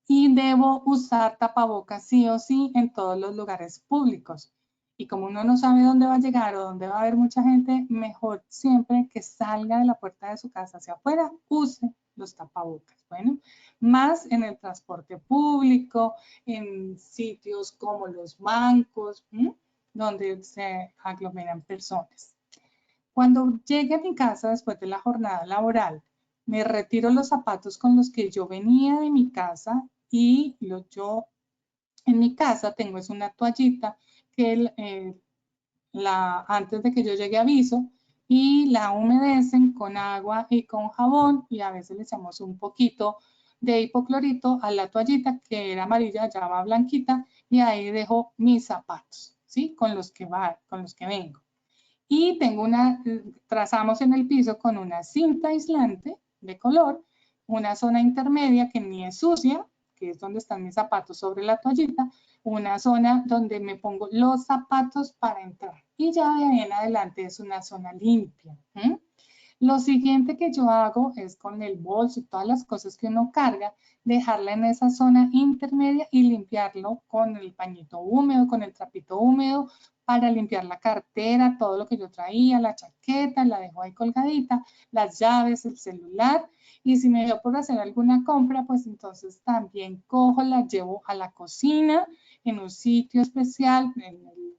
Y debo usar tapabocas sí o sí en todos los lugares públicos. Y como uno no sabe dónde va a llegar o dónde va a haber mucha gente, mejor siempre que salga de la puerta de su casa hacia afuera, use los tapabocas. Bueno, más en el transporte público, en sitios como los bancos, donde se aglomeran personas. Cuando llegue a mi casa después de la jornada laboral, me retiro los zapatos con los que yo venía de mi casa y yo en mi casa tengo es una toallita que antes de que yo llegue aviso y la humedecen con agua y con jabón y a veces le echamos un poquito de hipoclorito a la toallita que era amarilla, ya va blanquita y ahí dejo mis zapatos, ¿sí? Con los que vengo. Y trazamos en el piso con una cinta aislante de color, una zona intermedia que ni es sucia, que es donde están mis zapatos sobre la toallita, una zona donde me pongo los zapatos para entrar. Y ya de ahí en adelante es una zona limpia. Lo siguiente que yo hago es con el bolso y todas las cosas que uno carga, dejarla en esa zona intermedia y limpiarlo con el pañito húmedo, con el trapito húmedo, para limpiar la cartera, todo lo que yo traía, la chaqueta, la dejo ahí colgadita, las llaves, el celular. Y si me dio por hacer alguna compra, pues entonces también cojo, la llevo a la cocina, en un sitio especial,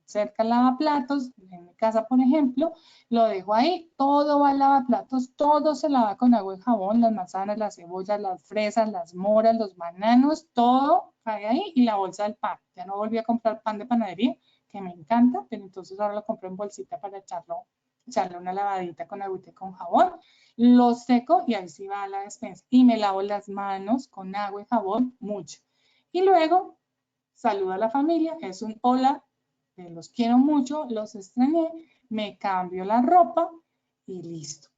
cerca al lavaplatos, en mi casa, por ejemplo, lo dejo ahí, todo va al lavaplatos, todo se lava con agua y jabón, las manzanas, las cebollas, las fresas, las moras, los bananos, todo cae ahí y la bolsa del pan. Ya no volví a comprar pan de panadería, que me encanta, pero entonces ahora lo compré en bolsita para echarle una lavadita con agüita y con jabón. Lo seco y ahí sí va a la despensa. Y me lavo las manos con agua y jabón mucho. Y luego saludo a la familia, es un hola, los quiero mucho, los extrañé, me cambio la ropa y listo.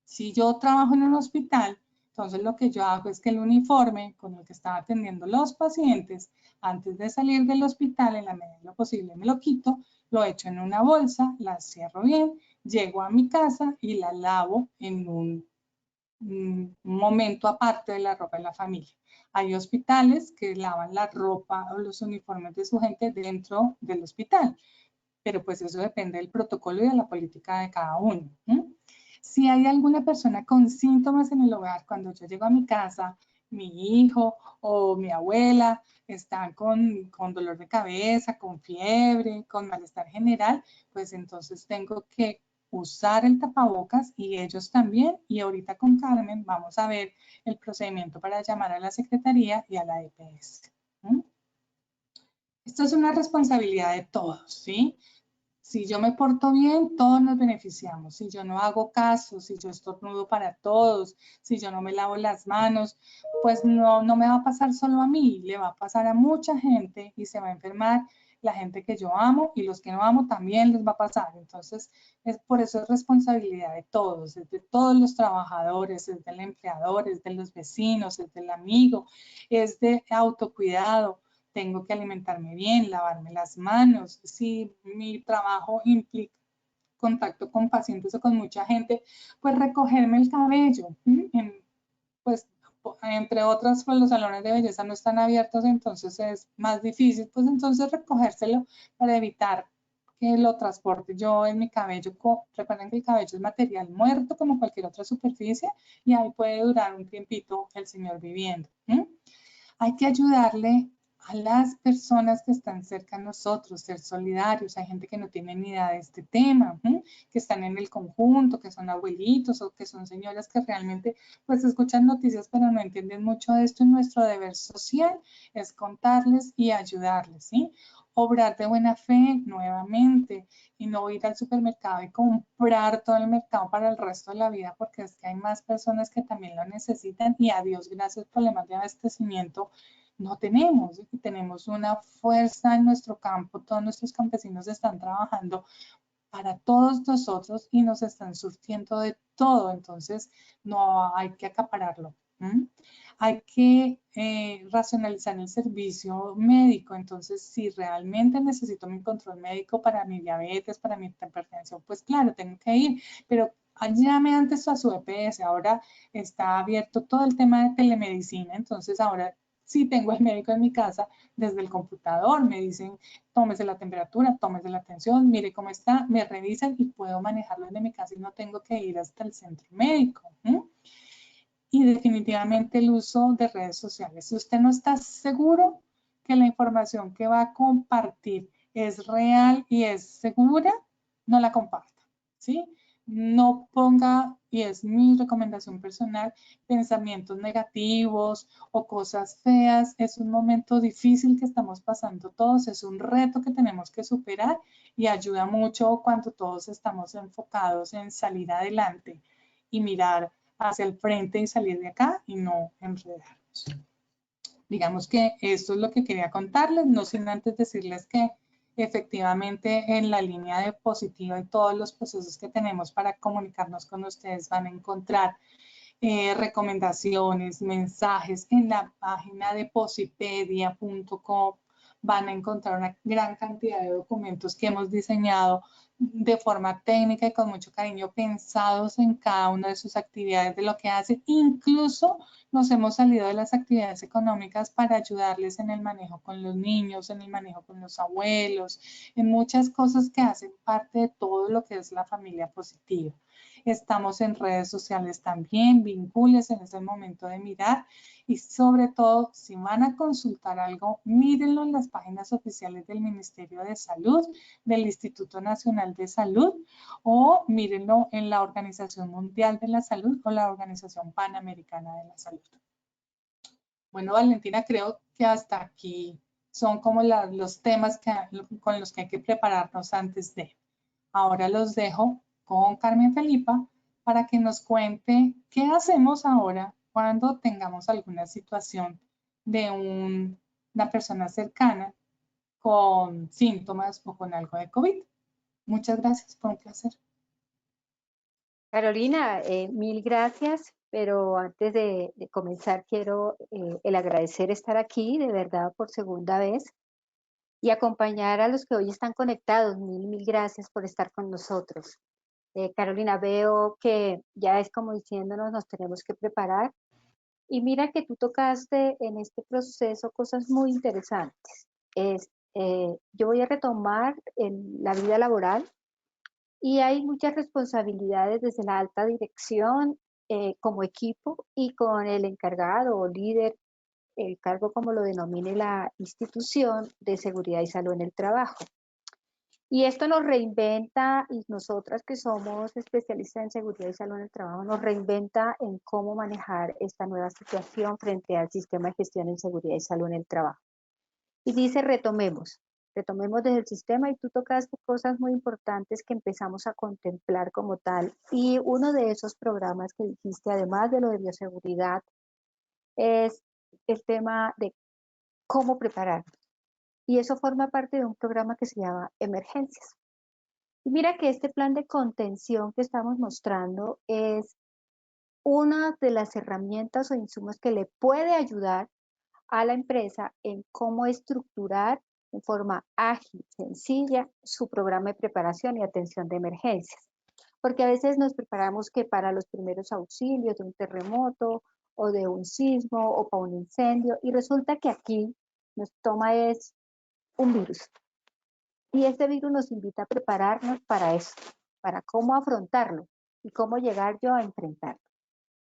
Si yo trabajo en un hospital, entonces lo que yo hago es que el uniforme con el que estaba atendiendo los pacientes, antes de salir del hospital, en la medida de lo posible me lo quito, lo echo en una bolsa, la cierro bien, llego a mi casa y la lavo en un momento aparte de la ropa de la familia. Hay hospitales que lavan la ropa o los uniformes de su gente dentro del hospital, pero pues eso depende del protocolo y de la política de cada uno. Si hay alguna persona con síntomas en el hogar, cuando yo llego a mi casa, mi hijo o mi abuela están con dolor de cabeza, con fiebre, con malestar general, pues entonces tengo que usar el tapabocas y ellos también. Y ahorita con Carmen vamos a ver el procedimiento para llamar a la Secretaría y a la EPS. Esto es una responsabilidad de todos, ¿sí? Si yo me porto bien, todos nos beneficiamos. Si yo no hago caso, si yo estornudo para todos, si yo no me lavo las manos, pues no me va a pasar solo a mí, le va a pasar a mucha gente y se va a enfermar la gente que yo amo y los que no amo también les va a pasar. Entonces, por eso es responsabilidad de todos, es de todos los trabajadores, es del empleador, es de los vecinos, es del amigo, es de autocuidado. Tengo que alimentarme bien, lavarme las manos. Si mi trabajo implica contacto con pacientes o con mucha gente, pues recogerme el cabello, pues entre otras, pues los salones de belleza no están abiertos, entonces es más difícil, pues entonces recogérselo para evitar que lo transporte yo en mi cabello. Recuerden que el cabello es material muerto como cualquier otra superficie y ahí puede durar un tiempito el señor viviendo. Hay que ayudarle a las personas que están cerca de nosotros, ser solidarios. Hay gente que no tiene ni idea de este tema, que están en el conjunto, que son abuelitos o que son señoras que realmente pues escuchan noticias pero no entienden mucho de esto, y nuestro deber social es contarles y ayudarles, ¿sí? Obrar de buena fe nuevamente y no ir al supermercado y comprar todo el mercado para el resto de la vida, porque es que hay más personas que también lo necesitan y a Dios gracias, problemas de abastecimiento no tenemos. Y tenemos una fuerza en nuestro campo, todos nuestros campesinos están trabajando para todos nosotros y nos están surtiendo de todo, entonces no hay que acapararlo. Hay que racionalizar el servicio médico, entonces si realmente necesito mi control médico para mi diabetes, para mi hipertensión, pues claro, tengo que ir, pero llame antes a su EPS, ahora está abierto todo el tema de telemedicina, entonces ahora sí tengo el médico en mi casa desde el computador, me dicen tómese la temperatura, tómese la tensión, mire cómo está, me revisan y puedo manejarlo desde mi casa y no tengo que ir hasta el centro médico. Y definitivamente el uso de redes sociales. Si usted no está seguro que la información que va a compartir es real y es segura, no la comparta, ¿sí? No ponga, y es mi recomendación personal, pensamientos negativos o cosas feas. Es un momento difícil que estamos pasando todos, es un reto que tenemos que superar y ayuda mucho cuando todos estamos enfocados en salir adelante y mirar hacia el frente y salir de acá y no enredarnos. Digamos que esto es lo que quería contarles, no sin antes decirles que efectivamente en la línea de Positiva y todos los procesos que tenemos para comunicarnos con ustedes van a encontrar recomendaciones, mensajes en la página de posipedia.com. Van a encontrar una gran cantidad de documentos que hemos diseñado de forma técnica y con mucho cariño, pensados en cada una de sus actividades, de lo que hacen. Incluso nos hemos salido de las actividades económicas para ayudarles en el manejo con los niños, en el manejo con los abuelos, en muchas cosas que hacen parte de todo lo que es la familia positiva. Estamos en redes sociales también, vincúlense en ese momento de mirar y sobre todo, si van a consultar algo, mírenlo en las páginas oficiales del Ministerio de Salud, del Instituto Nacional de Salud, o mírenlo en la Organización Mundial de la Salud o la Organización Panamericana de la Salud. Bueno, Valentina, creo que hasta aquí son como los temas con los que hay que prepararnos antes de. Ahora los dejo con Carmen Felipa para que nos cuente qué hacemos ahora cuando tengamos alguna situación de una persona cercana con síntomas o con algo de COVID. Muchas gracias, fue un placer. Carolina, mil gracias, pero antes de comenzar quiero el agradecer estar aquí de verdad por segunda vez y acompañar a los que hoy están conectados. Mil gracias por estar con nosotros. Carolina, veo que ya es como diciéndonos, nos tenemos que preparar. Y mira que tú tocaste en este proceso cosas muy interesantes. Yo voy a retomar la vida laboral y hay muchas responsabilidades desde la alta dirección como equipo y con el encargado o líder, el cargo como lo denomine la institución de seguridad y salud en el trabajo. Y esto nos reinventa, y nosotras que somos especialistas en seguridad y salud en el trabajo, nos reinventa en cómo manejar esta nueva situación frente al sistema de gestión en seguridad y salud en el trabajo. Y dice, retomemos desde el sistema, y tú tocaste cosas muy importantes que empezamos a contemplar como tal. Y uno de esos programas que dijiste, además de lo de bioseguridad, es el tema de cómo prepararnos. y eso forma parte de un programa que se llama Emergencias. Y mira que este plan de contención que estamos mostrando es una de las herramientas o insumos que le puede ayudar a la empresa en cómo estructurar en forma ágil, sencilla, su programa de preparación y atención de emergencias. Porque a veces nos preparamos que para los primeros auxilios de un terremoto o de un sismo o para un incendio, y resulta que aquí nos toma es un virus. Y este virus nos invita a prepararnos para eso, para cómo afrontarlo y cómo llegar yo a enfrentarlo.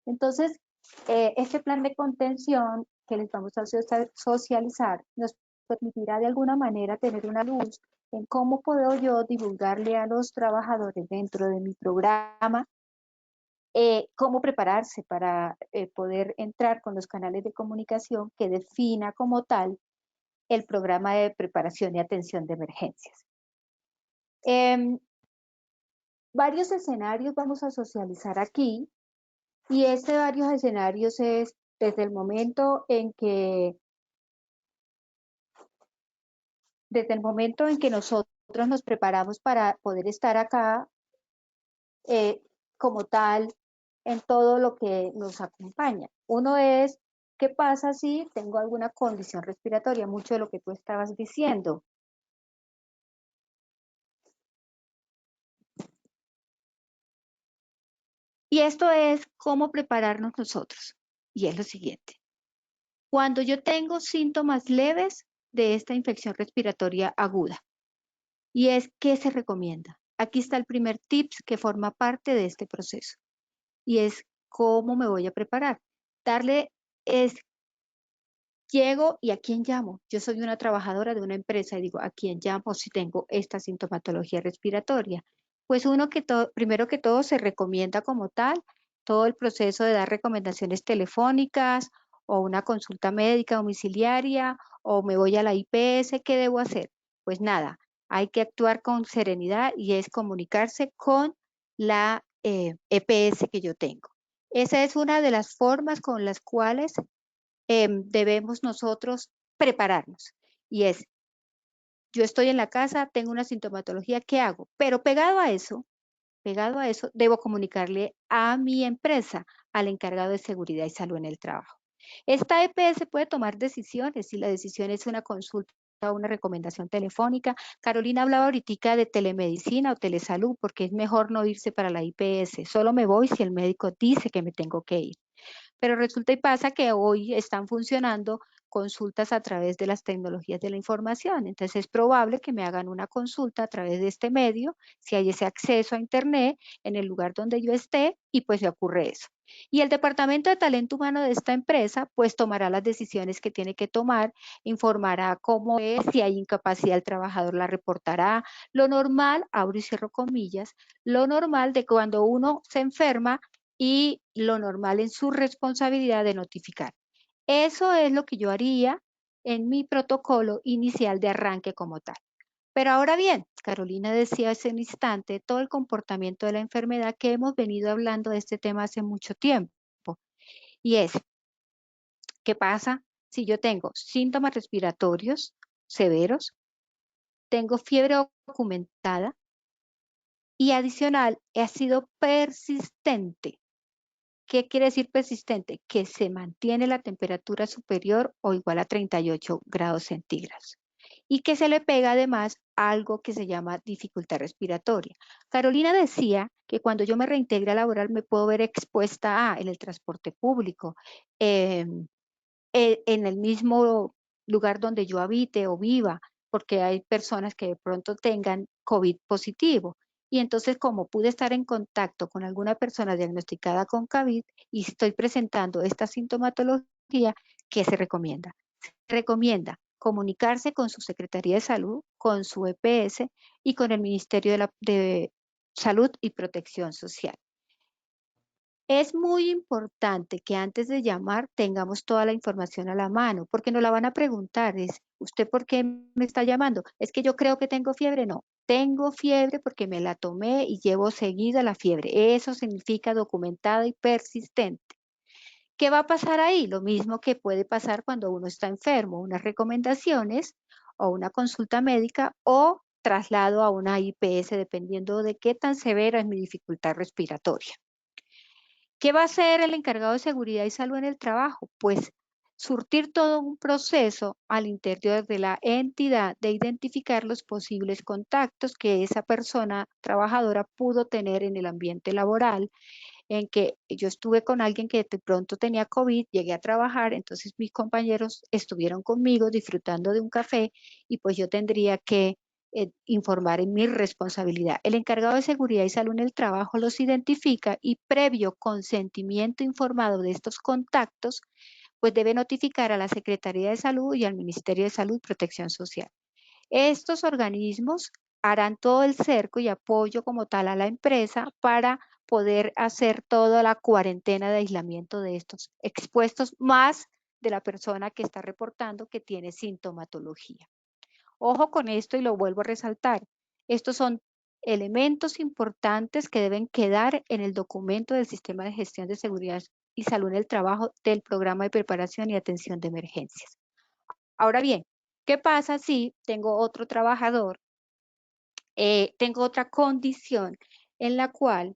Entonces, este plan de contención que les vamos a socializar nos permitirá de alguna manera tener una luz en cómo puedo yo divulgarle a los trabajadores dentro de mi programa cómo prepararse para poder entrar con los canales de comunicación que defina como tal el programa de preparación y atención de emergencias. Varios escenarios vamos a socializar aquí, y varios escenarios es desde el momento en que nosotros nos preparamos para poder estar acá como tal en todo lo que nos acompaña. Uno es, ¿qué pasa si tengo alguna condición respiratoria? Mucho de lo que tú estabas diciendo. Y esto es cómo prepararnos nosotros. Y es lo siguiente. Cuando yo tengo síntomas leves de esta infección respiratoria aguda, y es ¿qué se recomienda? Aquí está el primer tips que forma parte de este proceso, y es cómo me voy a preparar. Llego y ¿a quién llamo? Yo soy una trabajadora de una empresa y digo, ¿a quién llamo si tengo esta sintomatología respiratoria? Pues primero que todo se recomienda como tal todo el proceso de dar recomendaciones telefónicas o una consulta médica domiciliaria o me voy a la IPS, ¿qué debo hacer? Pues nada, hay que actuar con serenidad y es comunicarse con la EPS que yo tengo. Esa es una de las formas con las cuales debemos nosotros prepararnos. Y es, yo estoy en la casa, tengo una sintomatología, ¿qué hago? Pero pegado a eso, debo comunicarle a mi empresa, al encargado de seguridad y salud en el trabajo. Esta EPS puede tomar decisiones, si la decisión es una consulta o una recomendación telefónica. Carolina hablaba ahorita de telemedicina o telesalud, porque es mejor no irse para la IPS. Solo me voy si el médico dice que me tengo que ir. Pero resulta y pasa que hoy están funcionando consultas a través de las tecnologías de la información. Entonces es probable que me hagan una consulta a través de este medio, si hay ese acceso a Internet en el lugar donde yo esté, y pues me ocurre eso. Y el departamento de talento humano de esta empresa pues tomará las decisiones que tiene que tomar, informará cómo es, si hay incapacidad el trabajador la reportará. Lo normal, abro y cierro comillas, lo normal de cuando uno se enferma y lo normal en su responsabilidad de notificar. Eso es lo que yo haría en mi protocolo inicial de arranque como tal. Pero ahora bien, Carolina decía hace un instante todo el comportamiento de la enfermedad que hemos venido hablando de este tema hace mucho tiempo. Y es, ¿qué pasa si yo tengo síntomas respiratorios severos, tengo fiebre documentada y adicional ha sido persistente? ¿Qué quiere decir persistente? Que se mantiene la temperatura superior o igual a 38 grados centígrados y que se le pega además algo que se llama dificultad respiratoria. Carolina decía que cuando yo me reintegre a laboral me puedo ver expuesta en el transporte público, en el mismo lugar donde yo habite o viva, porque hay personas que de pronto tengan COVID positivo. Y entonces, como pude estar en contacto con alguna persona diagnosticada con COVID y estoy presentando esta sintomatología, ¿qué se recomienda? Se recomienda comunicarse con su Secretaría de Salud, con su EPS y con el Ministerio de Salud y Protección Social. Es muy importante que antes de llamar tengamos toda la información a la mano, porque nos la van a preguntar, ¿usted por qué me está llamando? Es que yo creo que tengo fiebre. No, tengo fiebre porque me la tomé y llevo seguida la fiebre. Eso significa documentada y persistente. ¿Qué va a pasar ahí? Lo mismo que puede pasar cuando uno está enfermo, unas recomendaciones o una consulta médica o traslado a una IPS, dependiendo de qué tan severa es mi dificultad respiratoria. ¿Qué va a hacer el encargado de seguridad y salud en el trabajo? Pues surtir todo un proceso al interior de la entidad de identificar los posibles contactos que esa persona trabajadora pudo tener en el ambiente laboral, en que yo estuve con alguien que de pronto tenía COVID, llegué a trabajar, entonces mis compañeros estuvieron conmigo disfrutando de un café y pues yo tendría que informar en mi responsabilidad. El encargado de seguridad y salud en el trabajo los identifica y previo consentimiento informado de estos contactos, pues debe notificar a la Secretaría de Salud y al Ministerio de Salud y Protección Social. Estos organismos harán todo el cerco y apoyo como tal a la empresa para poder hacer toda la cuarentena de aislamiento de estos expuestos, más de la persona que está reportando que tiene sintomatología. Ojo con esto y lo vuelvo a resaltar. Estos son elementos importantes que deben quedar en el documento del Sistema de Gestión de Seguridad y Salud en el Trabajo del Programa de Preparación y Atención de Emergencias. Ahora bien, ¿qué pasa si tengo otro trabajador, tengo otra condición en la cual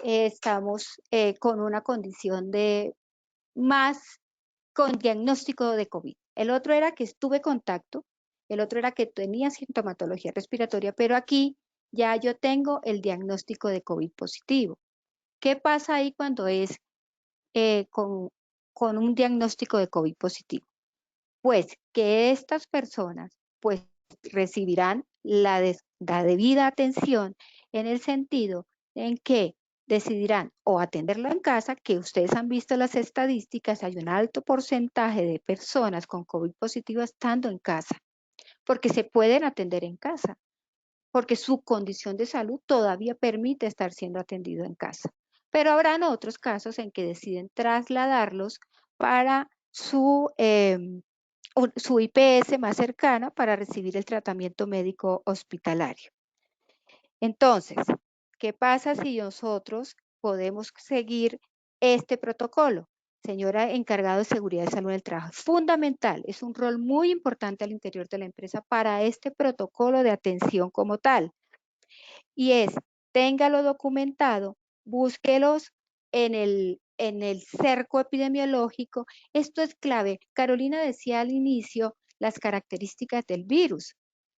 estamos con una condición de más con diagnóstico de COVID? El otro era que estuve contacto, el otro era que tenía sintomatología respiratoria, pero aquí ya yo tengo el diagnóstico de COVID positivo. ¿Qué pasa ahí cuando es con un diagnóstico de COVID positivo? Pues que estas personas pues recibirán la debida atención en el sentido en que decidirán o atenderlo en casa, que ustedes han visto las estadísticas, hay un alto porcentaje de personas con COVID positivo estando en casa, porque se pueden atender en casa, porque su condición de salud todavía permite estar siendo atendido en casa. Pero habrán otros casos en que deciden trasladarlos para su IPS más cercana para recibir el tratamiento médico hospitalario. Entonces, ¿qué pasa si nosotros podemos seguir este protocolo? Señora encargada de seguridad y salud en el trabajo, es fundamental, es un rol muy importante al interior de la empresa para este protocolo de atención como tal. Y es, téngalo documentado, búsquelos en el cerco epidemiológico. Esto es clave. Carolina decía al inicio las características del virus.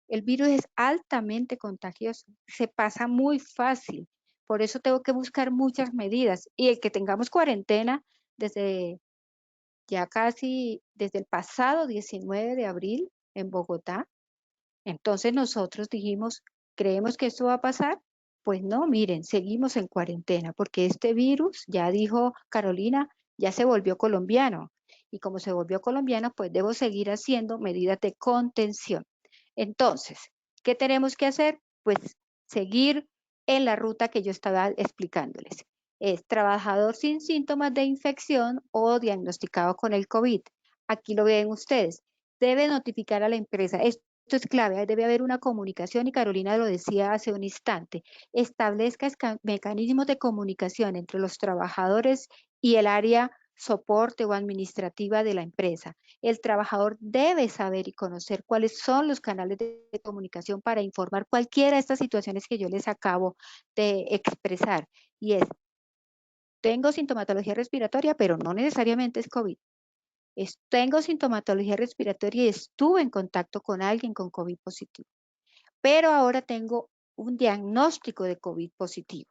El virus es altamente contagioso, se pasa muy fácil. Por eso tengo que buscar muchas medidas. Y el que tengamos cuarentena desde ya casi, desde el pasado 19 de abril en Bogotá, entonces nosotros dijimos, ¿creemos que esto va a pasar? Pues no, miren, seguimos en cuarentena porque este virus, ya dijo Carolina, ya se volvió colombiano. Y como se volvió colombiano, pues debo seguir haciendo medidas de contención. Entonces, ¿qué tenemos que hacer? Pues seguir en la ruta que yo estaba explicándoles. Es trabajador sin síntomas de infección o diagnosticado con el COVID. Aquí lo ven ustedes. Debe notificar a la empresa. Esto es clave, debe haber una comunicación y Carolina lo decía hace un instante. Establezca mecanismos de comunicación entre los trabajadores y el área soporte o administrativa de la empresa. El trabajador debe saber y conocer cuáles son los canales de comunicación para informar cualquiera de estas situaciones que yo les acabo de expresar. Y es, tengo sintomatología respiratoria, pero no necesariamente es COVID. Tengo sintomatología respiratoria y estuve en contacto con alguien con COVID positivo, pero ahora tengo un diagnóstico de COVID positivo.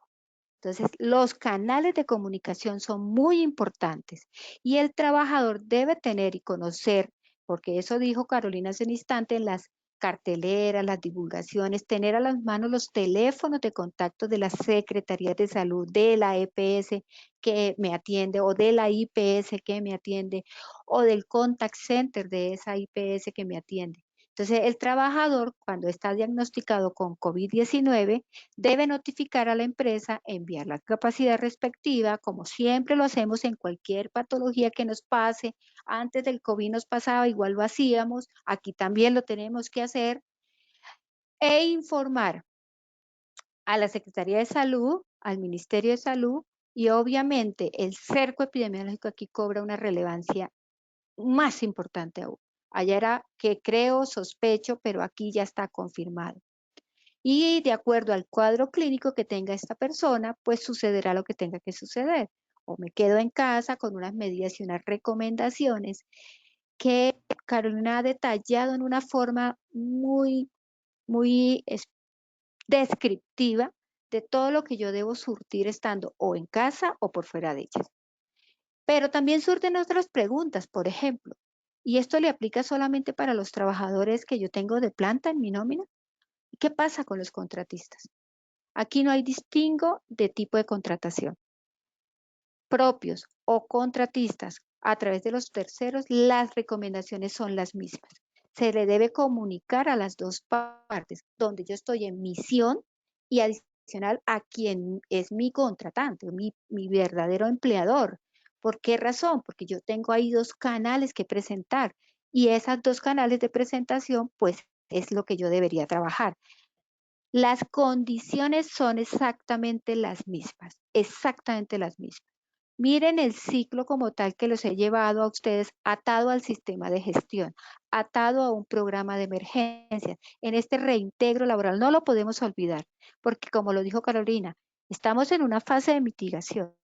Entonces, los canales de comunicación son muy importantes y el trabajador debe tener y conocer, porque eso dijo Carolina hace un instante, en las carteleras, las divulgaciones, tener a las manos los teléfonos de contacto de la Secretaría de Salud, de la EPS que me atiende o de la IPS que me atiende o del contact center de esa IPS que me atiende. Entonces, el trabajador, cuando está diagnosticado con COVID-19, debe notificar a la empresa, enviar la capacidad respectiva, como siempre lo hacemos en cualquier patología que nos pase. Antes del COVID nos pasaba, igual lo hacíamos, aquí también lo tenemos que hacer, e informar a la Secretaría de Salud, al Ministerio de Salud, y obviamente el cerco epidemiológico aquí cobra una relevancia más importante aún, Allá era que creo, sospecho, pero aquí ya está confirmado. Y de acuerdo al cuadro clínico que tenga esta persona, pues sucederá lo que tenga que suceder. O me quedo en casa con unas medidas y unas recomendaciones que Carolina ha detallado en una forma muy descriptiva de todo lo que yo debo surtir estando o en casa o por fuera de ella. Pero también surten otras preguntas, por ejemplo, ¿y esto le aplica solamente para los trabajadores que yo tengo de planta en mi nómina? ¿Qué pasa con los contratistas? Aquí no hay distingo de tipo de contratación. Propios o contratistas, a través de los terceros, las recomendaciones son las mismas. Se le debe comunicar a las dos partes, donde yo estoy en misión y adicional a quien es mi contratante, mi verdadero empleador. ¿Por qué razón? Porque yo tengo ahí dos canales que presentar y esos dos canales de presentación, pues es lo que yo debería trabajar. Las condiciones son exactamente las mismas, exactamente las mismas. Miren el ciclo como tal que los he llevado a ustedes atado al sistema de gestión, atado a un programa de emergencia. En este reintegro laboral no lo podemos olvidar, porque como lo dijo Carolina, estamos en una fase de mitigación,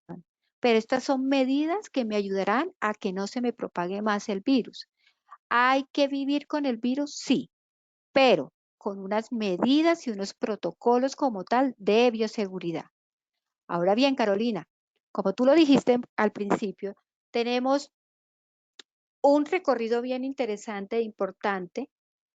pero estas son medidas que me ayudarán a que no se me propague más el virus. ¿Hay que vivir con el virus? Sí, pero con unas medidas y unos protocolos como tal de bioseguridad. Ahora bien, Carolina, como tú lo dijiste al principio, tenemos un recorrido bien interesante e importante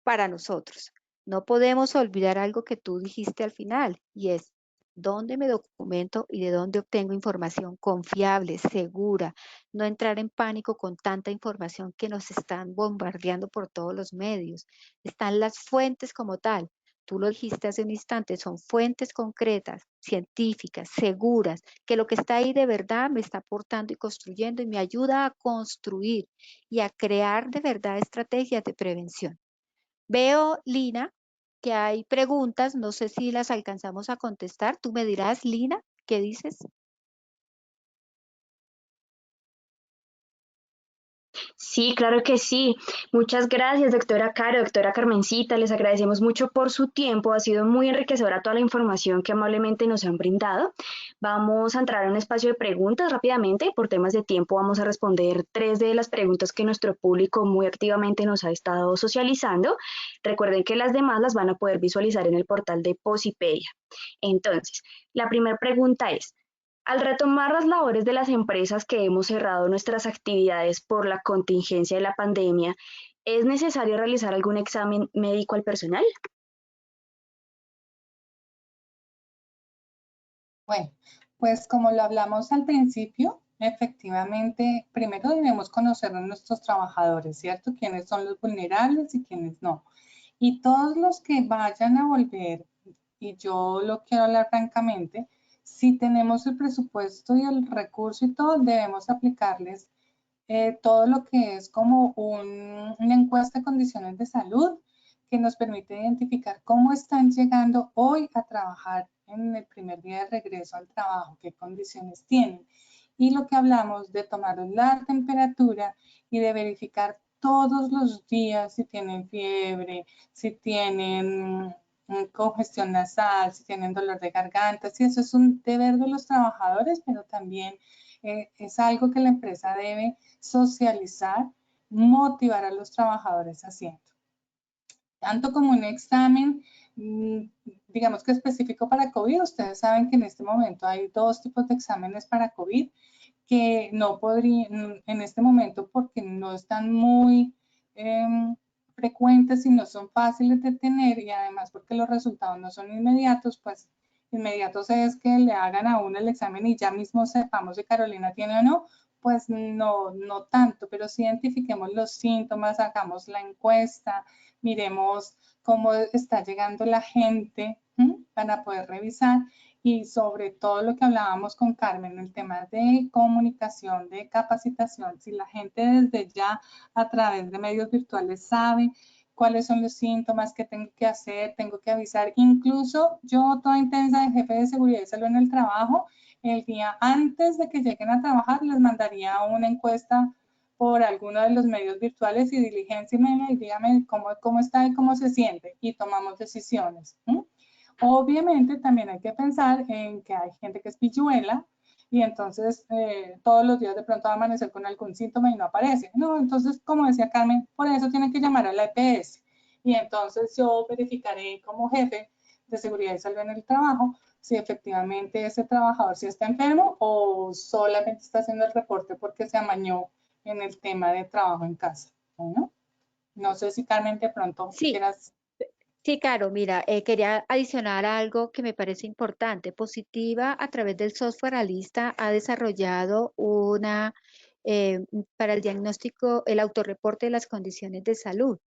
para nosotros. No podemos olvidar algo que tú dijiste al final y es dónde me documento y de dónde obtengo información confiable, segura, no entrar en pánico con tanta información que nos están bombardeando por todos los medios. Están las fuentes como tal. Tú lo dijiste hace un instante, son fuentes concretas, científicas, seguras, que lo que está ahí de verdad me está aportando y construyendo y me ayuda a construir y a crear de verdad estrategias de prevención. Veo, Lina, que hay preguntas, no sé si las alcanzamos a contestar. Tú me dirás, Lina, ¿qué dices? Sí, claro que sí. Muchas gracias, doctora Caro, doctora Carmencita. Les agradecemos mucho por su tiempo. Ha sido muy enriquecedora toda la información que amablemente nos han brindado. Vamos a entrar a un espacio de preguntas rápidamente. Por temas de tiempo vamos a responder 3 de las preguntas que nuestro público muy activamente nos ha estado socializando. Recuerden que las demás las van a poder visualizar en el portal de Posipedia. Entonces, la primera pregunta es, al retomar las labores de las empresas que hemos cerrado nuestras actividades por la contingencia de la pandemia, ¿es necesario realizar algún examen médico al personal? Bueno, pues como lo hablamos al principio, efectivamente, primero debemos conocer a nuestros trabajadores, ¿cierto? Quiénes son los vulnerables y quiénes no. Y todos los que vayan a volver, y yo lo quiero hablar francamente, si tenemos el presupuesto y el recurso y todo, debemos aplicarles todo lo que es como una encuesta de condiciones de salud que nos permite identificar cómo están llegando hoy a trabajar en el primer día de regreso al trabajo, qué condiciones tienen. Y lo que hablamos de tomar la temperatura y de verificar todos los días si tienen fiebre, si tienen congestión nasal, si tienen dolor de garganta, si eso es un deber de los trabajadores, pero también es algo que la empresa debe socializar, motivar a los trabajadores haciendo. Tanto como un examen, digamos que específico para COVID, ustedes saben que en este momento hay 2 tipos de exámenes para COVID que no podrían en este momento porque no están muy frecuentes y no son fáciles de tener y además porque los resultados no son inmediatos, pues inmediatos es que le hagan a uno el examen y ya mismo sepamos si Carolina tiene o no, pues no tanto, pero sí identifiquemos los síntomas, hagamos la encuesta, miremos cómo está llegando la gente para poder revisar y sobre todo lo que hablábamos con Carmen, el tema de comunicación, de capacitación, si la gente desde ya a través de medios virtuales sabe cuáles son los síntomas que tengo que hacer, tengo que avisar, incluso yo toda intensa de jefe de seguridad y salud en el trabajo, el día antes de que lleguen a trabajar les mandaría una encuesta por alguno de los medios virtuales y diligenciemelo y dígame cómo está y cómo se siente y tomamos decisiones. Obviamente también hay que pensar en que hay gente que es pilluela y entonces todos los días de pronto va a amanecer con algún síntoma y no aparece. No, entonces, como decía Carmen, por eso tienen que llamar a la EPS y entonces yo verificaré como jefe de seguridad y salud en el trabajo si efectivamente ese trabajador sí está enfermo o solamente está haciendo el reporte porque se amañó en el tema de trabajo en casa. Bueno, no sé si Carmen de pronto Sí, quieras. sí, Caro, mira, quería adicionar algo que me parece importante. Positiva, a través del software Alista, ha desarrollado para el diagnóstico, el autorreporte de las condiciones de salud.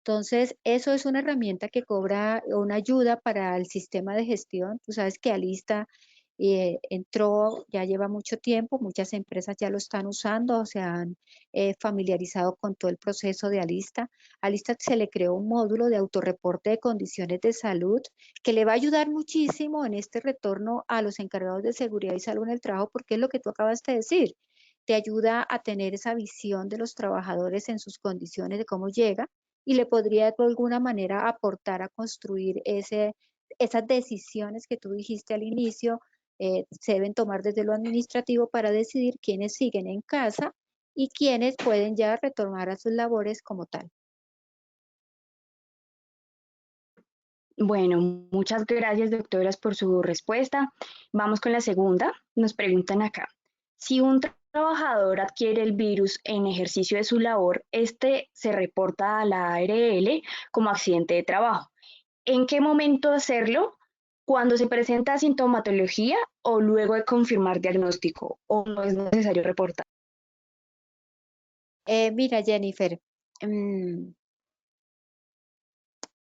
Entonces, eso es una herramienta que cobra una ayuda para el sistema de gestión. Tú sabes que Alista entró, ya lleva mucho tiempo, muchas empresas ya lo están usando, se han familiarizado con todo el proceso de Alista. Alista se le creó un módulo de autorreporte de condiciones de salud que le va a ayudar muchísimo en este retorno a los encargados de seguridad y salud en el trabajo, porque es lo que tú acabas de decir. Te ayuda a tener esa visión de los trabajadores en sus condiciones, de cómo llega, y le podría de alguna manera aportar a construir esas decisiones que tú dijiste al inicio, se deben tomar desde lo administrativo para decidir quiénes siguen en casa y quiénes pueden ya retornar a sus labores como tal. Bueno, muchas gracias, doctoras, por su respuesta. Vamos con la segunda. Nos preguntan acá. Si un trabajador adquiere el virus en ejercicio de su labor, este se reporta a la ARL como accidente de trabajo. ¿En qué momento hacerlo? ¿Cuando se presenta sintomatología o luego de confirmar diagnóstico? ¿O no es necesario reportar? Mira, Jennifer,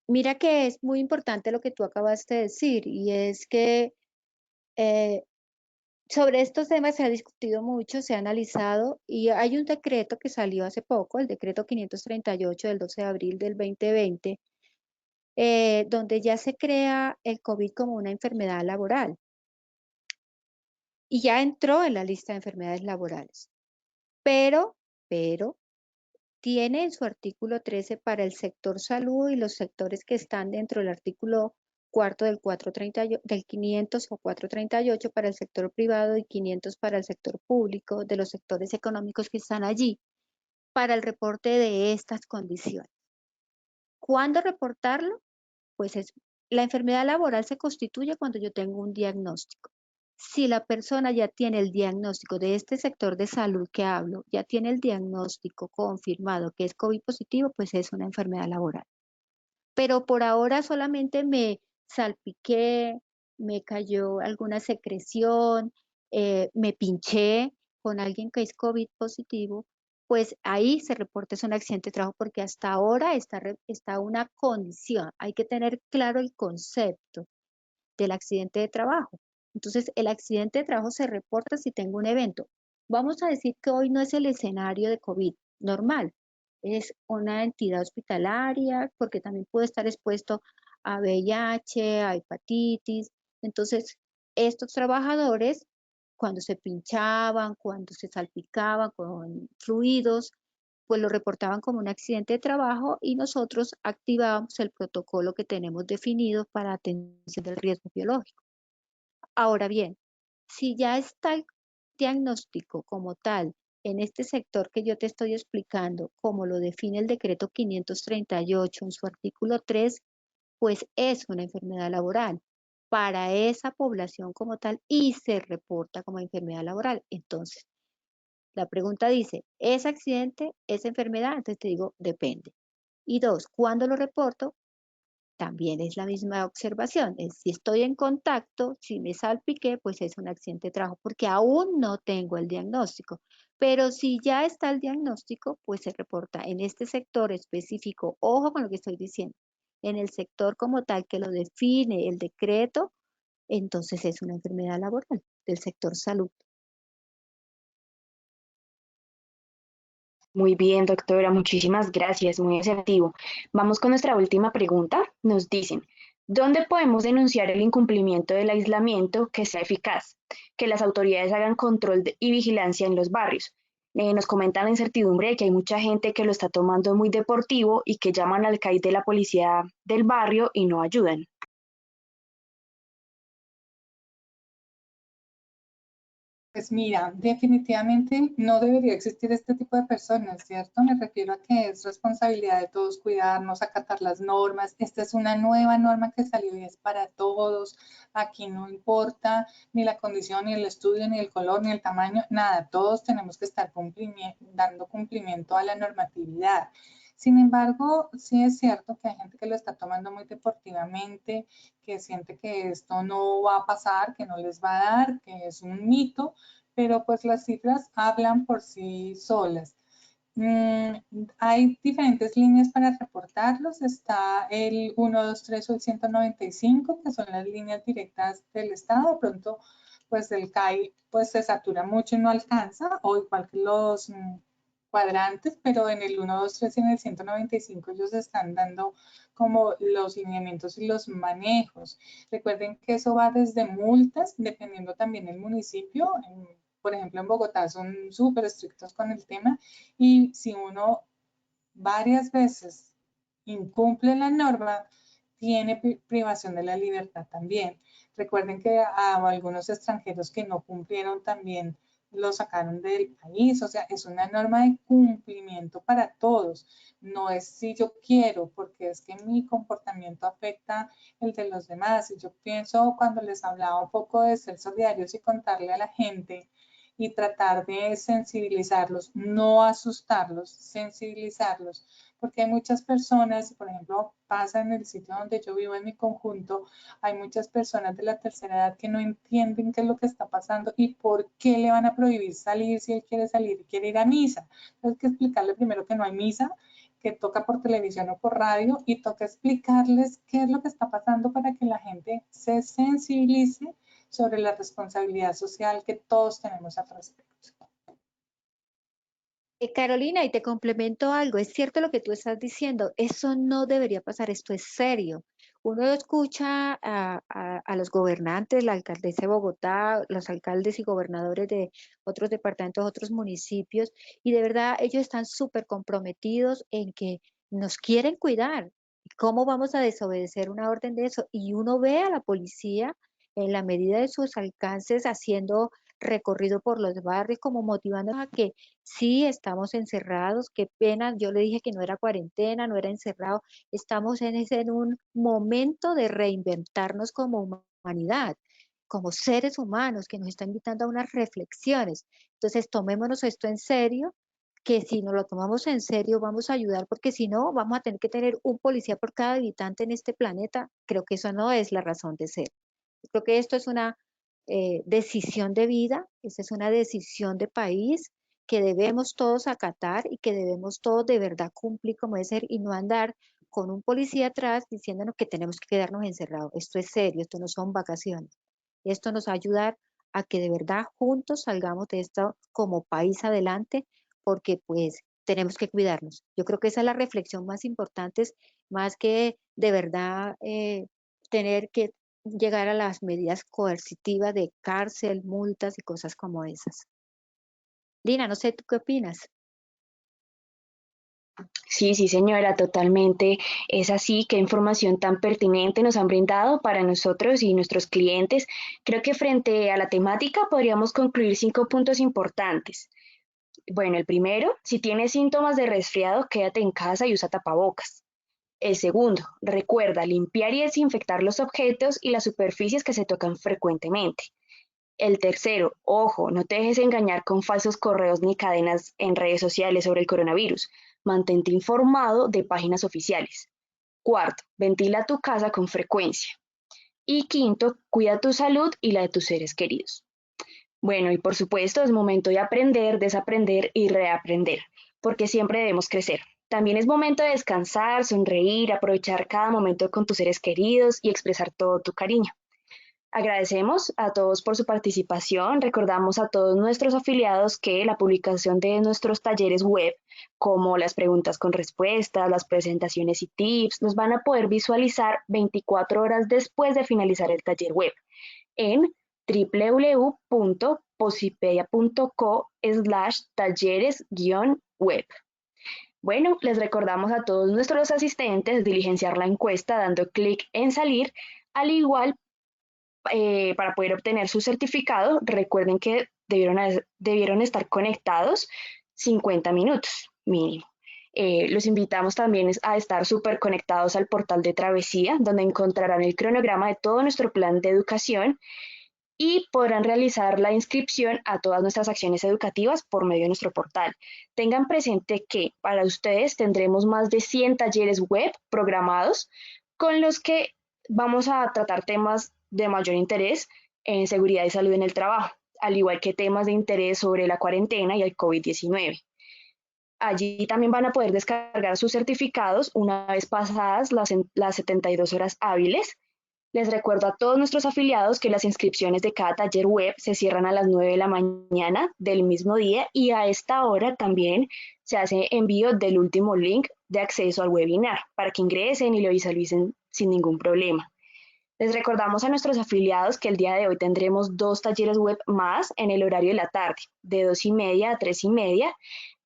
mira que es muy importante lo que tú acabas de decir, y es que eh, sobre estos temas se ha discutido mucho, se ha analizado, y hay un decreto que salió hace poco, el decreto 538 del 12 de abril del 2020, donde ya se crea el COVID como una enfermedad laboral y ya entró en la lista de enfermedades laborales. Pero tiene en su artículo 13 para el sector salud y los sectores que están dentro del artículo cuarto del 438, del 500 o 438 para el sector privado y 500 para el sector público, de los sectores económicos que están allí, para el reporte de estas condiciones. ¿Cuándo reportarlo? Pues la enfermedad laboral se constituye cuando yo tengo un diagnóstico. Si la persona ya tiene el diagnóstico de este sector de salud que hablo, ya tiene el diagnóstico confirmado que es COVID positivo, pues es una enfermedad laboral. Pero por ahora solamente me salpiqué, me cayó alguna secreción, me pinché con alguien que es COVID positivo, pues ahí se reporta es un accidente de trabajo porque hasta ahora está una condición. Hay que tener claro el concepto del accidente de trabajo. Entonces, el accidente de trabajo se reporta si tengo un evento. Vamos a decir que hoy no es el escenario de COVID normal, es una entidad hospitalaria, porque también puede estar expuesto a VIH, a hepatitis. Entonces, estos trabajadores, cuando se pinchaban, cuando se salpicaban con fluidos, pues lo reportaban como un accidente de trabajo y nosotros activábamos el protocolo que tenemos definido para atención del riesgo biológico. Ahora bien, si ya está el diagnóstico como tal en este sector que yo te estoy explicando, como lo define el decreto 538 en su artículo 3, pues es una enfermedad laboral para esa población como tal y se reporta como enfermedad laboral. Entonces, la pregunta dice, ¿es accidente? ¿Es enfermedad? Entonces te digo, depende. Y dos, ¿cuándo lo reporto? También es la misma observación. Si estoy en contacto, si me salpiqué, pues es un accidente de trabajo, porque aún no tengo el diagnóstico. Pero si ya está el diagnóstico, pues se reporta en este sector específico. Ojo con lo que estoy diciendo. En el sector como tal que lo define el decreto, entonces es una enfermedad laboral del sector salud. Muy bien, doctora, muchísimas gracias, muy asertivo. Vamos con nuestra última pregunta. Nos dicen, ¿dónde podemos denunciar el incumplimiento del aislamiento que sea eficaz? Que las autoridades hagan control y vigilancia en los barrios. Nos comentan la incertidumbre de que hay mucha gente que lo está tomando muy deportivo y que llaman al CAI de la policía del barrio y no ayudan. Pues mira, definitivamente no debería existir este tipo de personas, ¿cierto? Me refiero a que es responsabilidad de todos cuidarnos, acatar las normas. Esta es una nueva norma que salió y es para todos. Aquí no importa ni la condición, ni el estudio, ni el color, ni el tamaño, nada. Todos tenemos que estar dando cumplimiento a la normatividad. Sin embargo, sí es cierto que hay gente que lo está tomando muy deportivamente, que siente que esto no va a pasar, que no les va a dar, que es un mito, pero pues las cifras hablan por sí solas. Hay diferentes líneas para reportarlos. Está el 123 o el 195, que son las líneas directas del Estado. De pronto, pues el CAI pues se satura mucho y no alcanza, o igual que los cuadrantes, pero en el 123 y en el 195 ellos están dando como los lineamientos y los manejos. Recuerden que eso va desde multas, dependiendo también del municipio. Por ejemplo, en Bogotá son súper estrictos con el tema y si uno varias veces incumple la norma, tiene privación de la libertad también. Recuerden que a algunos extranjeros que no cumplieron también lo sacaron del país, o sea, es una norma de cumplimiento para todos. No es si yo quiero, porque es que mi comportamiento afecta el de los demás. Y yo pienso cuando les hablaba un poco de ser solidarios y contarle a la gente y tratar de sensibilizarlos, no asustarlos, sensibilizarlos, porque hay muchas personas, por ejemplo, pasa en el sitio donde yo vivo, en mi conjunto, hay muchas personas de la tercera edad que no entienden qué es lo que está pasando y por qué le van a prohibir salir si él quiere salir y quiere ir a misa. Entonces hay que explicarle primero que no hay misa, que toca por televisión o por radio y toca explicarles qué es lo que está pasando para que la gente se sensibilice sobre la responsabilidad social que todos tenemos al respecto. Carolina, y te complemento algo, es cierto lo que tú estás diciendo, eso no debería pasar, esto es serio. Uno escucha a los gobernantes, la alcaldesa de Bogotá, los alcaldes y gobernadores de otros departamentos, otros municipios, y de verdad ellos están súper comprometidos en que nos quieren cuidar. ¿Cómo vamos a desobedecer una orden de eso? Y uno ve a la policía en la medida de sus alcances haciendo recorrido por los barrios, como motivando a que sí, estamos encerrados, qué pena. Yo le dije que no era cuarentena, no era encerrado. Estamos en un momento de reinventarnos como humanidad, como seres humanos, que nos está invitando a unas reflexiones. Entonces, tomémonos esto en serio, que si nos lo tomamos en serio vamos a ayudar, porque si no, vamos a tener que tener un policía por cada habitante en este planeta. Creo que eso no es la razón de ser. Creo que esto es una decisión de vida, esa es una decisión de país que debemos todos acatar y que debemos todos de verdad cumplir como debe ser y no andar con un policía atrás diciéndonos que tenemos que quedarnos encerrados. Esto es serio, esto no son vacaciones. Esto nos va a ayudar a que de verdad juntos salgamos de esto como país adelante, porque pues tenemos que cuidarnos. Yo creo que esa es la reflexión más importante, más que de verdad tener que llegar a las medidas coercitivas de cárcel, multas y cosas como esas. Lina, no sé, ¿tú qué opinas? Sí, sí, señora, totalmente. Es así, qué información tan pertinente nos han brindado para nosotros y nuestros clientes. Creo que frente a la temática podríamos concluir 5 puntos importantes. Bueno, el primero, si tienes síntomas de resfriado, quédate en casa y usa tapabocas. El segundo, recuerda limpiar y desinfectar los objetos y las superficies que se tocan frecuentemente. El tercero, ojo, no te dejes engañar con falsos correos ni cadenas en redes sociales sobre el coronavirus. Mantente informado de páginas oficiales. Cuarto, ventila tu casa con frecuencia. Y quinto, cuida tu salud y la de tus seres queridos. Bueno, y por supuesto es momento de aprender, desaprender y reaprender, porque siempre debemos crecer. También es momento de descansar, sonreír, aprovechar cada momento con tus seres queridos y expresar todo tu cariño. Agradecemos a todos por su participación. Recordamos a todos nuestros afiliados que la publicación de nuestros talleres web, como las preguntas con respuestas, las presentaciones y tips, los van a poder visualizar 24 horas después de finalizar el taller web en www.posipedia.co/talleres-web. Bueno, les recordamos a todos nuestros asistentes diligenciar la encuesta dando clic en salir. Al igual, para poder obtener su certificado, recuerden que debieron estar conectados 50 minutos mínimo. Los invitamos también a estar súper conectados al portal de Travesía, donde encontrarán el cronograma de todo nuestro plan de educación y podrán realizar la inscripción a todas nuestras acciones educativas por medio de nuestro portal. Tengan presente que para ustedes tendremos más de 100 talleres web programados con los que vamos a tratar temas de mayor interés en seguridad y salud en el trabajo, al igual que temas de interés sobre la cuarentena y el COVID-19. Allí también van a poder descargar sus certificados una vez pasadas las 72 horas hábiles. Les recuerdo a todos nuestros afiliados que las inscripciones de cada taller web se cierran a las 9 de la mañana del mismo día y a esta hora también se hace envío del último link de acceso al webinar para que ingresen y lo visualicen sin ningún problema. Les recordamos a nuestros afiliados que el día de hoy tendremos 2 talleres web más en el horario de la tarde, de 2:30 a 3:30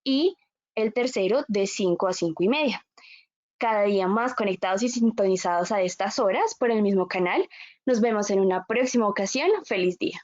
y el tercero de 5 a 5:30. Cada día más conectados y sintonizados a estas horas por el mismo canal. Nos vemos en una próxima ocasión. ¡Feliz día!